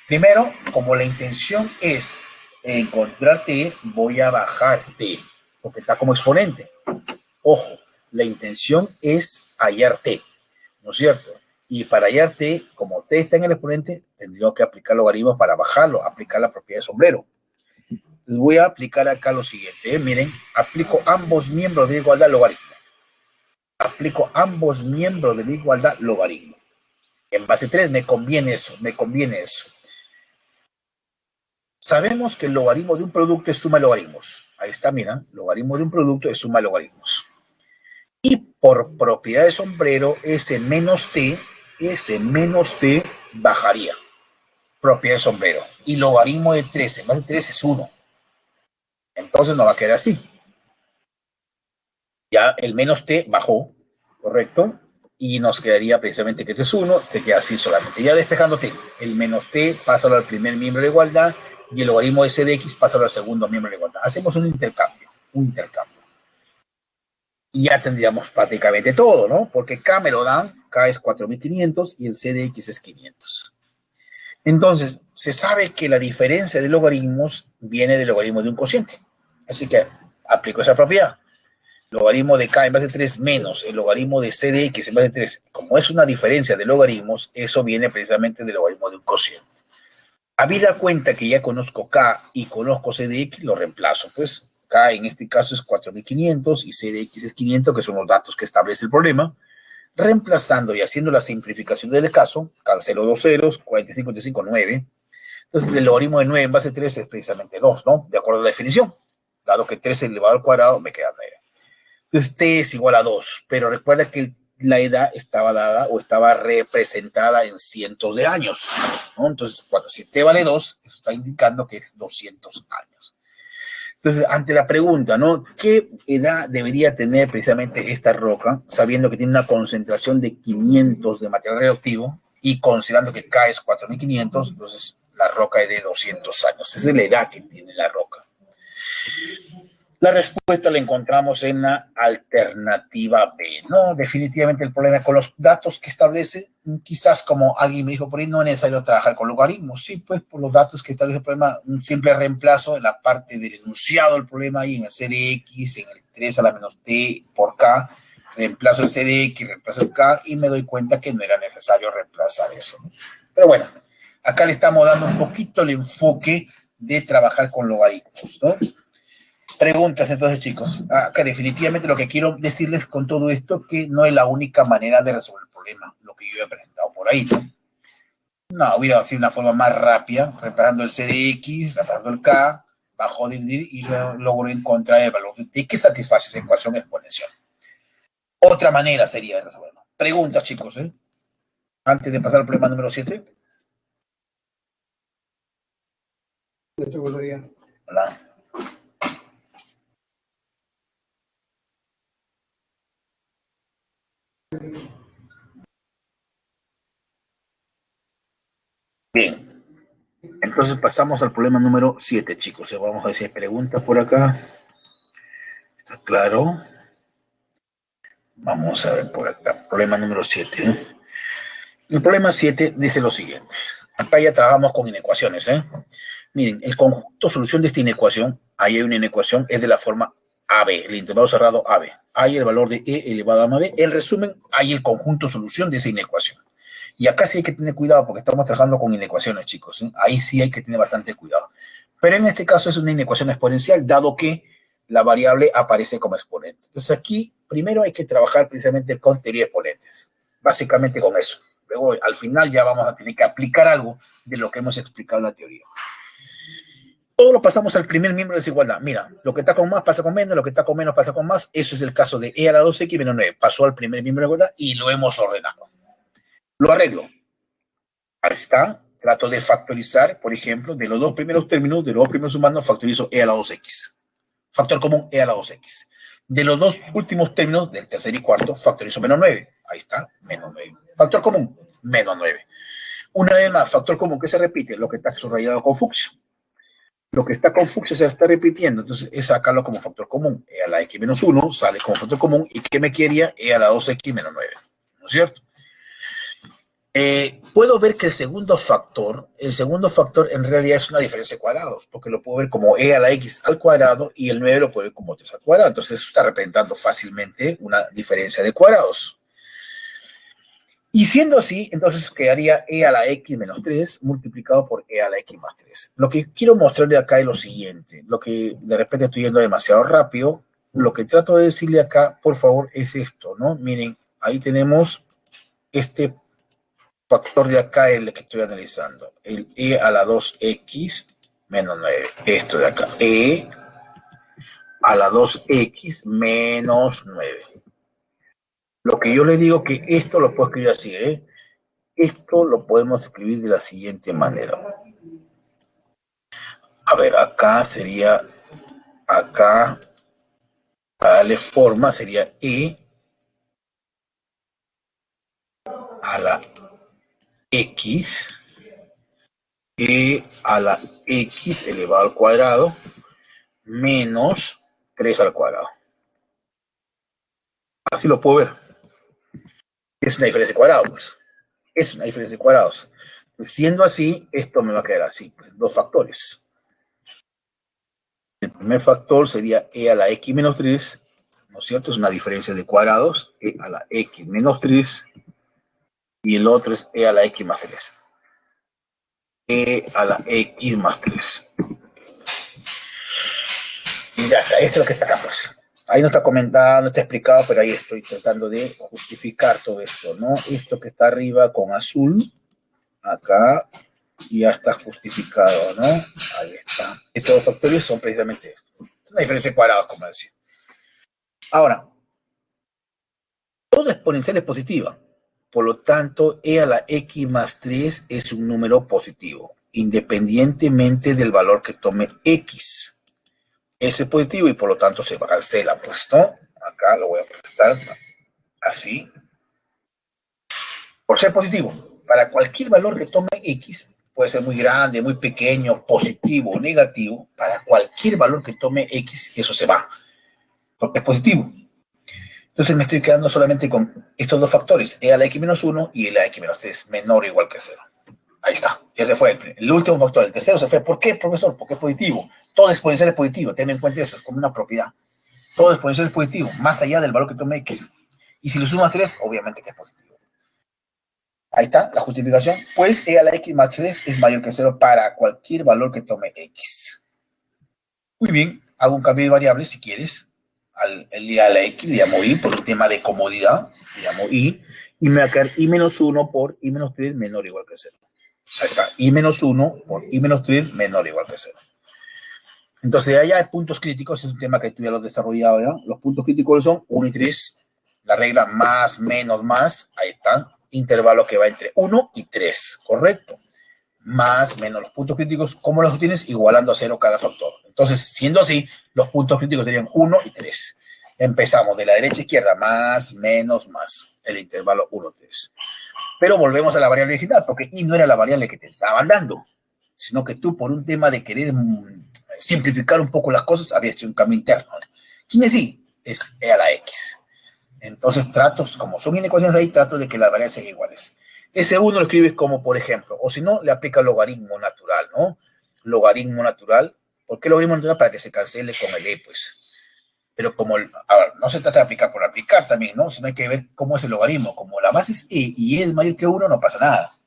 Speaker 1: Primero, como la intención es encontrar T, voy a bajar T, porque está como exponente. Ojo, la intención es hallar T, ¿no es cierto? Y para hallar T, como T está en el exponente, tendría que aplicar logaritmos para bajarlo, aplicar la propiedad de sombrero. Les voy a aplicar acá lo siguiente, miren, aplico ambos miembros de igualdad logaritmo. Aplico ambos miembros de la igualdad logaritmo. En base 3 me conviene eso, me conviene eso. Sabemos que el logaritmo de un producto es suma de logaritmos. Ahí está, mira, logaritmo de un producto es suma de logaritmos. Y por propiedad de sombrero, ese menos t bajaría. Propiedad de sombrero. Y logaritmo de 3, en base 3 es 1. Entonces no va a quedar así. Ya el menos t bajó, ¿correcto? Y nos quedaría precisamente que t es 1, te queda así solamente. Ya despejando t, el menos t pasa al primer miembro de igualdad y el logaritmo de c de x pasa al segundo miembro de igualdad. Hacemos un intercambio. Y ya tendríamos prácticamente todo, ¿no? Porque k me lo dan, k es 4500 y el c de x es 500. Entonces, se sabe que la diferencia de logaritmos viene del logaritmo de un cociente. Así que aplico esa propiedad. Logaritmo de k en base 3 menos el logaritmo de c de x en base 3. Como es una diferencia de logaritmos, eso viene precisamente del logaritmo de un cociente. Habida cuenta que ya conozco k y conozco c de x, lo reemplazo. Pues k en este caso es 4500 y c de x es 500, que son los datos que establece el problema. Reemplazando y haciendo la simplificación del caso, cancelo dos ceros, 45, 45, 9. Entonces, el logaritmo de 9 en base 3 es precisamente 2, ¿no? De acuerdo a la definición. Dado que 3 elevado al cuadrado, me queda 9. Entonces, t es igual a 2. Pero recuerda que la edad estaba dada o estaba representada en cientos de años, ¿no? Entonces, cuando si t vale 2, eso está indicando que es 200 años. Entonces, ante la pregunta, ¿no? ¿Qué edad debería tener precisamente esta roca, sabiendo que tiene una concentración de 500 de material radioactivo y considerando que K es 4500, entonces la roca es de 200 años? Esa es la edad que tiene la roca. La respuesta la encontramos en la alternativa B, ¿no? Definitivamente el problema con los datos que establece, quizás como alguien me dijo por ahí, no es necesario trabajar con logaritmos. Sí, pues por los datos que establece el problema, un simple reemplazo en la parte del enunciado del problema y en el c de x, en el 3 a la menos t por k, reemplazo el c de x, reemplazo el k y me doy cuenta que no era necesario reemplazar eso, ¿no? Pero bueno, acá le estamos dando un poquito el enfoque de trabajar con logaritmos, ¿no? Preguntas entonces, chicos. Que definitivamente lo que quiero decirles con todo esto que no es la única manera de resolver el problema, lo que yo he presentado por ahí, ¿no? No, hubiera sido una forma más rápida, reemplazando el c de x, reemplazando el k, bajo dividir y luego logro encontrar el valor de t que satisface esa ecuación exponencial. Otra manera sería de resolverlo. Preguntas, chicos, ¿eh? Antes de pasar al problema número 7.
Speaker 2: Buenos días.
Speaker 1: Hola. Bien, entonces pasamos al problema número 7, chicos. Vamos a ver si hay preguntas por acá. ¿Está claro? Vamos a ver por acá. Problema número 7. El problema 7 dice lo siguiente. Acá ya trabajamos con inecuaciones, ¿eh? Miren, el conjunto solución de esta inecuación, ahí hay una inecuación, es de la forma AB, el intervalo cerrado AB. Hay el valor de E elevado a B. En resumen, hay el conjunto solución de esa inecuación. Y acá sí hay que tener cuidado porque estamos trabajando con inecuaciones, chicos, ¿eh? Ahí sí hay que tener bastante cuidado. Pero en este caso es una inecuación exponencial, dado que la variable aparece como exponente. Entonces aquí, primero hay que trabajar precisamente con teoría de exponentes. Básicamente con eso. Luego, al final ya vamos a tener que aplicar algo de lo que hemos explicado en la teoría. Todo lo pasamos al primer miembro de desigualdad. Mira, lo que está con más pasa con menos, lo que está con menos pasa con más. Eso es el caso de e a la 2x menos 9. Pasó al primer miembro de igualdad y lo hemos ordenado. Lo arreglo. Ahí está. Trato de factorizar, por ejemplo, de los dos primeros términos, de los dos primeros humanos, factorizo e a la 2x. Factor común e a la 2x. De los dos últimos términos, del tercer y cuarto, factorizo menos 9. Ahí está, menos 9. Factor común, menos 9. Una vez más, factor común que se repite, lo que está subrayado con fucsia. Lo que está con fucsia se está repitiendo, entonces es sacarlo como factor común. E a la x menos 1 sale como factor común. ¿Y qué me quería? E a la 2x menos 9. ¿No es cierto? Puedo ver que el segundo factor en realidad es una diferencia de cuadrados, porque lo puedo ver como e a la x al cuadrado y el 9 lo puedo ver como 3 al cuadrado. Entonces eso está representando fácilmente una diferencia de cuadrados. Y siendo así, entonces quedaría e a la x menos 3 multiplicado por e a la x más 3. Lo que quiero mostrarle acá es lo siguiente. Lo que de repente estoy yendo demasiado rápido. Lo que trato de decirle acá, por favor, es esto, ¿no? Miren, ahí tenemos este factor de acá, es el que estoy analizando. El e a la 2x menos 9. Esto de acá. E a la 2x menos 9. Lo que yo le digo que esto lo puedo escribir así, ¿eh? Esto lo podemos escribir de la siguiente manera. A ver, acá sería, acá, para darle forma, sería e a la x, e a la x elevado al cuadrado, menos 3 al cuadrado. Así lo puedo ver. Es una diferencia de cuadrados, pues. Es una diferencia de cuadrados. Pues siendo así, esto me va a quedar así, pues, dos factores. El primer factor sería e a la x menos 3, ¿no es cierto? Es una diferencia de cuadrados, e a la x menos 3, y el otro es e a la x más 3. E a la x más 3. Y ya está, eso es lo que está acá, pues. Ahí no está comentado, no está explicado, pero ahí estoy tratando de justificar todo esto, ¿no? Esto que está arriba con azul, acá, ya está justificado, ¿no? Ahí está. Estos dos factores son precisamente esto. Es una diferencia de cuadrados, como decía. Ahora, toda exponencial es positiva. Por lo tanto, e a la x más 3 es un número positivo, independientemente del valor que tome x. Ese es positivo y por lo tanto se cancela, pues, ¿no? Acá lo voy a prestar así. Por ser positivo, para cualquier valor que tome x, puede ser muy grande, muy pequeño, positivo o negativo, para cualquier valor que tome x, eso se va, porque es positivo. Entonces me estoy quedando solamente con estos dos factores, e a la x menos 1 y e a la x menos 3, menor o igual que 0. Ahí está, ya se fue el último factor, el tercero se fue. ¿Por qué, profesor? Porque es positivo. Todo exponencial es positivo, ten en cuenta eso, es como una propiedad. Todo exponencial es positivo, más allá del valor que tome x. Y si le sumas 3, obviamente que es positivo. Ahí está la justificación. Pues e a la x más 3 es mayor que 0 para cualquier valor que tome x. Muy bien, hago un cambio de variable si quieres. El i a la x le llamo i por un tema de comodidad, le llamo i, y me va a quedar i menos 1 por i menos 3 menor o igual que 0. Ahí está, i menos 1 por i menos 3 menor o igual que 0. Entonces, allá hay puntos críticos, es un tema que tú ya lo has desarrollado, ¿ya? Los puntos críticos son 1 y 3, la regla más, menos, más, ahí está, intervalo que va entre 1 y 3, ¿correcto? Más, menos los puntos críticos, ¿cómo los obtienes? Igualando a 0 cada factor. Entonces, siendo así, los puntos críticos serían 1 y 3. Empezamos de la derecha a izquierda, más, menos, más, el intervalo 1, 3. Pero volvemos a la variable original, porque i no era la variable que te estaban dando, sino que tú, por un tema de querer simplificar un poco las cosas, habías hecho un cambio interno. ¿Quién es i? Es e a la x. Entonces, tratos, como son inecuaciones ahí, trato de que las variables sean iguales. Ese 1 lo escribes como, por ejemplo, o si no, le aplica logaritmo natural, ¿no? Logaritmo natural. ¿Por qué logaritmo natural? Para que se cancele con el e, pues. Pero como, a ver, no se trata de aplicar por aplicar también, ¿no? Sino hay que ver cómo es el logaritmo. Como la base es e y e es mayor que 1, no pasa nada.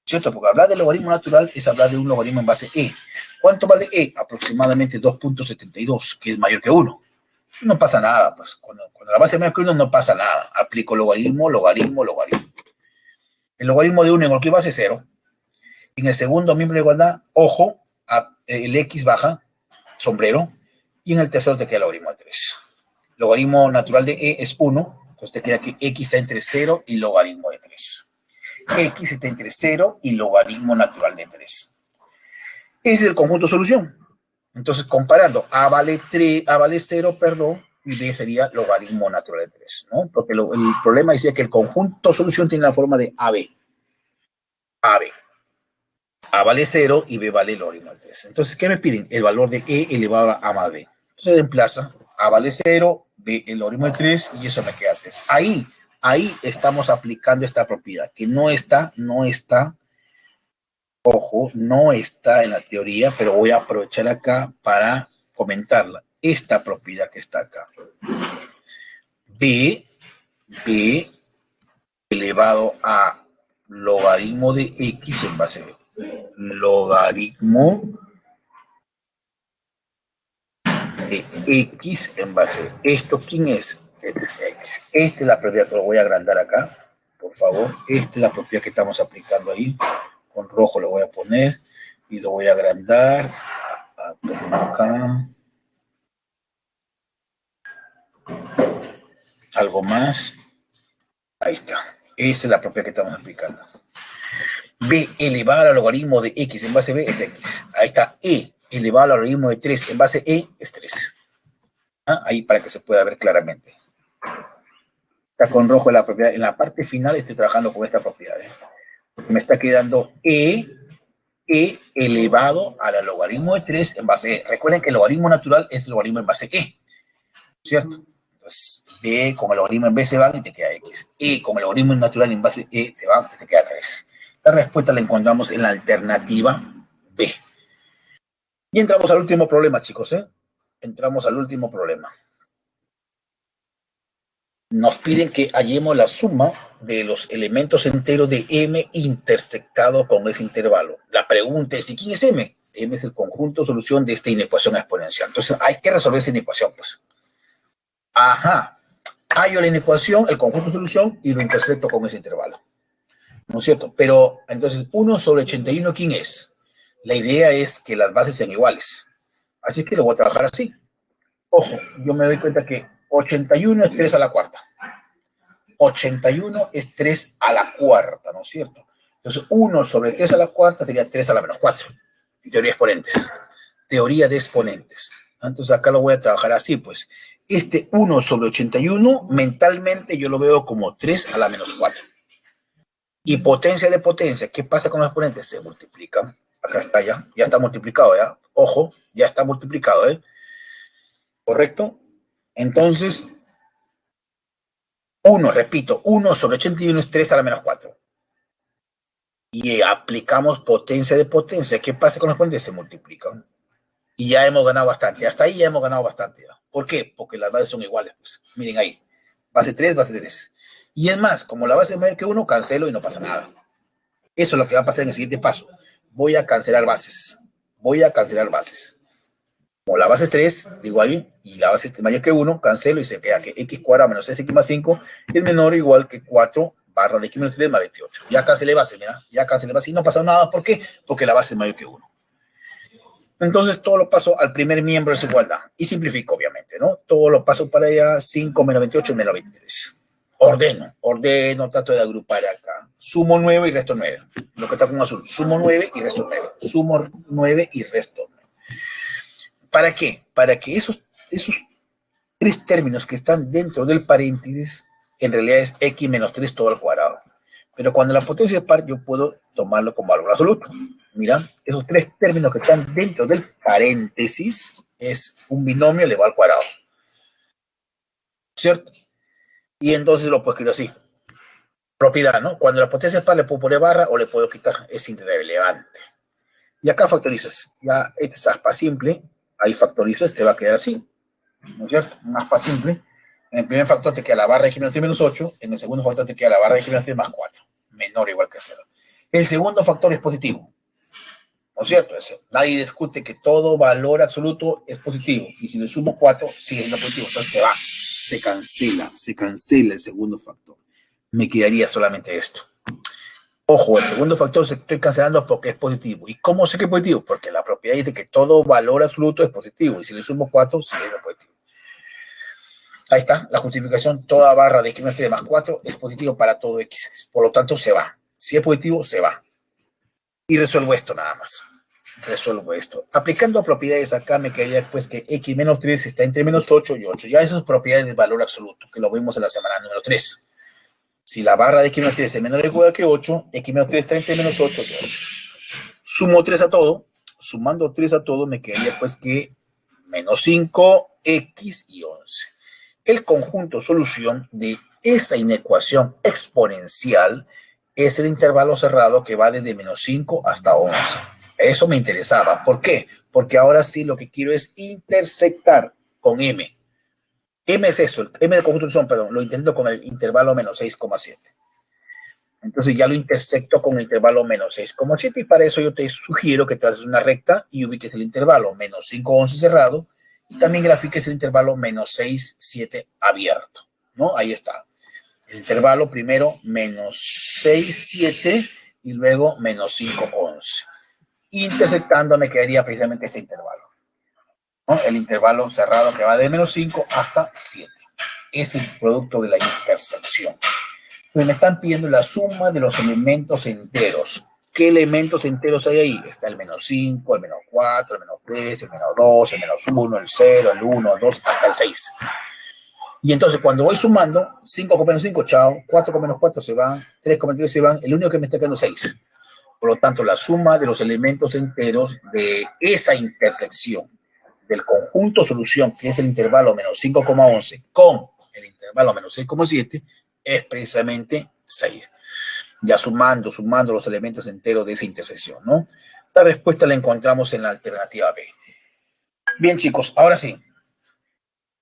Speaker 1: ¿Cierto? Porque hablar de logaritmo natural es hablar de un logaritmo en base e. ¿Cuánto vale e? Aproximadamente 2.72, que es mayor que 1. No pasa nada, pues. Cuando la base es mayor que 1, no pasa nada. Aplico logaritmo, logaritmo, logaritmo. El logaritmo de 1 en cualquier base es 0. En el segundo miembro de igualdad, ojo, el x baja, sombrero, y en el tercero te queda el logaritmo de 3. Logaritmo natural de e es 1, entonces te queda que x está entre 0 y logaritmo de 3. X está entre 0 y logaritmo natural de 3. Ese es el conjunto de solución. Entonces, comparando, A vale 0, perdón, y B sería logaritmo natural de 3, ¿no? Porque el problema decía que el conjunto de solución tiene la forma de AB. AB. A vale 0 y B vale logaritmo de 3. Entonces, ¿qué me piden? El valor de E elevado a A más B. Entonces, reemplaza, A vale 0, B el logaritmo de 3, y eso me queda 3. Ahí estamos aplicando esta propiedad, que no está, ojo, no está en la teoría, pero voy a aprovechar acá para comentarla. Esta propiedad que está acá. B elevado a logaritmo de X en base B. Logaritmo de X en base. ¿Esto quién es? Este es X. Esta es la propiedad que lo voy a agrandar acá, por favor. Esta es la propiedad que estamos aplicando ahí. Con rojo lo voy a poner y lo voy a agrandar. Acá. Algo más. Ahí está. Esta es la propiedad que estamos aplicando. B elevado al logaritmo de X en base B es X. Ahí está. E elevado al logaritmo de 3 en base E es 3. Ahí para que se pueda ver claramente. Está con rojo la propiedad. En la parte final estoy trabajando con esta propiedad. Me está quedando E elevado al logaritmo de 3 en base E. Recuerden que el logaritmo natural es el logaritmo en base E. ¿Cierto? Entonces, B con el logaritmo en B se van y te queda X. E con el logaritmo natural en base E se van y te queda 3. La respuesta la encontramos en la alternativa B. Y entramos al último problema, chicos. Entramos al último problema. Nos piden que hallemos la suma de los elementos enteros de M intersectado con ese intervalo. La pregunta es, ¿y quién es M? M es el conjunto de solución de esta inecuación exponencial. Entonces, hay que resolver esa inecuación, pues. Ajá. Hallo la inecuación, el conjunto de solución, y lo intersecto con ese intervalo. ¿No es cierto? Pero, entonces, 1 sobre 81, ¿quién es? La idea es que las bases sean iguales. Así que lo voy a trabajar así. Ojo, yo me doy cuenta que 81 es 3 a la cuarta. 81 es 3 a la cuarta, ¿no es cierto? Entonces, 1 sobre 3 a la cuarta sería 3 a la menos 4. Teoría de exponentes. Teoría de exponentes. Entonces, acá lo voy a trabajar así, pues. Este 1 sobre 81, mentalmente yo lo veo como 3 a la menos 4. Y potencia de potencia, ¿qué pasa con los exponentes? Se multiplican. Acá está ya está multiplicado, ¿ya? Ojo, ya está multiplicado, ¿eh? ¿Correcto? Entonces, 1 sobre 81 es 3 a la menos 4. Y aplicamos potencia de potencia. ¿Qué pasa con los exponentes? Se multiplican. Y ya hemos ganado bastante. Hasta ahí ya hemos ganado bastante. ¿Ya? ¿Por qué? Porque las bases son iguales. Pues. Miren ahí. Base 3, base 3. Y es más, como la base es mayor que 1, cancelo y no pasa nada. Eso es lo que va a pasar en el siguiente paso. Voy a cancelar bases. Como la base es 3, digo ahí, y la base es mayor que 1, cancelo y se queda que x cuadrado menos 6x más 5 es menor o igual que 4 barra de x menos 3 más 28. Ya cancelé base, mira, y no pasa nada. ¿Por qué? Porque la base es mayor que 1. Entonces todo lo paso al primer miembro de desigualdad y simplifico, obviamente, ¿no? Todo lo paso para allá, 5 menos 28 menos 23. Ordeno, trato de agrupar acá. Sumo 9 y resto 9. Lo que está con azul. Sumo 9 y resto 9. Sumo 9 y resto 9. ¿Para qué? Para que esos tres términos que están dentro del paréntesis, en realidad es x menos 3 todo al cuadrado. Pero cuando la potencia es par, yo puedo tomarlo como valor absoluto. Mira, esos tres términos que están dentro del paréntesis es un binomio elevado al cuadrado. ¿Cierto? Y entonces lo puedo escribir así. Propiedad, ¿no? Cuando la potencia es par, le puedo poner barra o le puedo quitar. Es irrelevante. Y acá factorizas. Ya este es aspa simple. Ahí factorizas, te va a quedar así. ¿No es cierto? Un aspa simple. En el primer factor te queda la barra de x menos 3 menos 8. En el segundo factor te queda la barra de x menos 3 más 4. Menor o igual que 0. El segundo factor es positivo. ¿No es cierto? Nadie discute que todo valor absoluto es positivo. Y si le sumo 4, sigue siendo positivo. Entonces se va. Se cancela el segundo factor. Me quedaría solamente esto. Ojo, el segundo factor se estoy cancelando porque es positivo. ¿Y cómo sé que es positivo? Porque la propiedad dice que todo valor absoluto es positivo. Y si le sumo 4, sigue siendo positivo. Ahí está, la justificación, toda barra de x menos 3 más 4 es positivo para todo x. Por lo tanto, se va. Si es positivo, se va. Y resuelvo esto nada más. Resuelvo esto. Aplicando propiedades acá me quedaría pues que x menos 3 está entre menos 8 y 8. Ya esas propiedades de valor absoluto, que lo vimos en la semana número 3. Si la barra de x menos 3 es menor o igual que 8, x menos 3 está entre menos 8 y 8. Sumo 3 a todo. Sumando 3 a todo me quedaría pues que menos 5, x y 11. El conjunto solución de esa inecuación exponencial es el intervalo cerrado que va desde menos 5 hasta 11. Eso me interesaba. ¿Por qué? Porque ahora sí lo que quiero es intersectar con m. M es esto, m de conjunto de solución, perdón, lo intento con el intervalo menos 6,7. Entonces ya lo intersecto con el intervalo menos 6,7 y para eso yo te sugiero que traces una recta y ubiques el intervalo menos 5,11 cerrado y también grafiques el intervalo menos 6,7 abierto, ¿no? Ahí está. El intervalo primero menos 6,7 y luego menos 5,11. Intersectando me quedaría precisamente este intervalo, ¿no? El intervalo cerrado que va de menos 5 hasta 7. Ese es el producto de la intersección. Pues me están pidiendo la suma de los elementos enteros. ¿Qué elementos enteros hay ahí? Está el menos 5, el menos 4, el menos 3, el menos 2, el menos 1, el 0, el 1, el 2, hasta el 6. Y entonces cuando voy sumando, 5 con menos 5, chao, 4 con menos 4 se van, 3 con menos 3 se van, el único que me está quedando es 6. Por lo tanto, la suma de los elementos enteros de esa intersección del conjunto solución, que es el intervalo menos 5,11 con el intervalo menos 6,7, es precisamente 6. Ya sumando los elementos enteros de esa intersección, ¿no? La respuesta la encontramos en la alternativa B. Bien, chicos, ahora sí.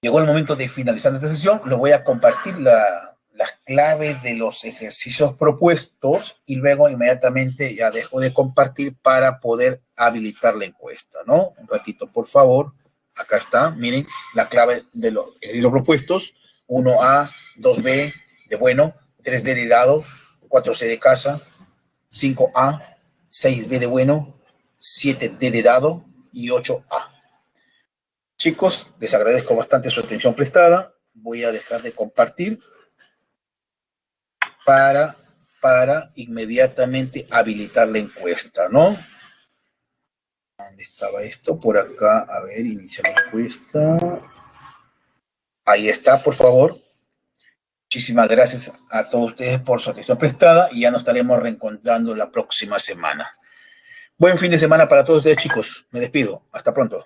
Speaker 1: Llegó el momento de finalizar esta sesión. Les voy a compartir las claves de los ejercicios propuestos y luego inmediatamente ya dejo de compartir para poder habilitar la encuesta, ¿no? Un ratito, por favor. Acá está, miren, la clave de los ejercicios propuestos. 1A, 2B de bueno, 3D de dado, 4C de casa, 5A, 6B de bueno, 7D de dado y 8A. Chicos, les agradezco bastante su atención prestada. Voy a dejar de compartir para inmediatamente habilitar la encuesta, ¿no? ¿Dónde estaba esto? Por acá, a ver, iniciar la encuesta. Ahí está, por favor. Muchísimas gracias a todos ustedes por su atención prestada y ya nos estaremos reencontrando la próxima semana. Buen fin de semana para todos ustedes, chicos. Me despido. Hasta pronto.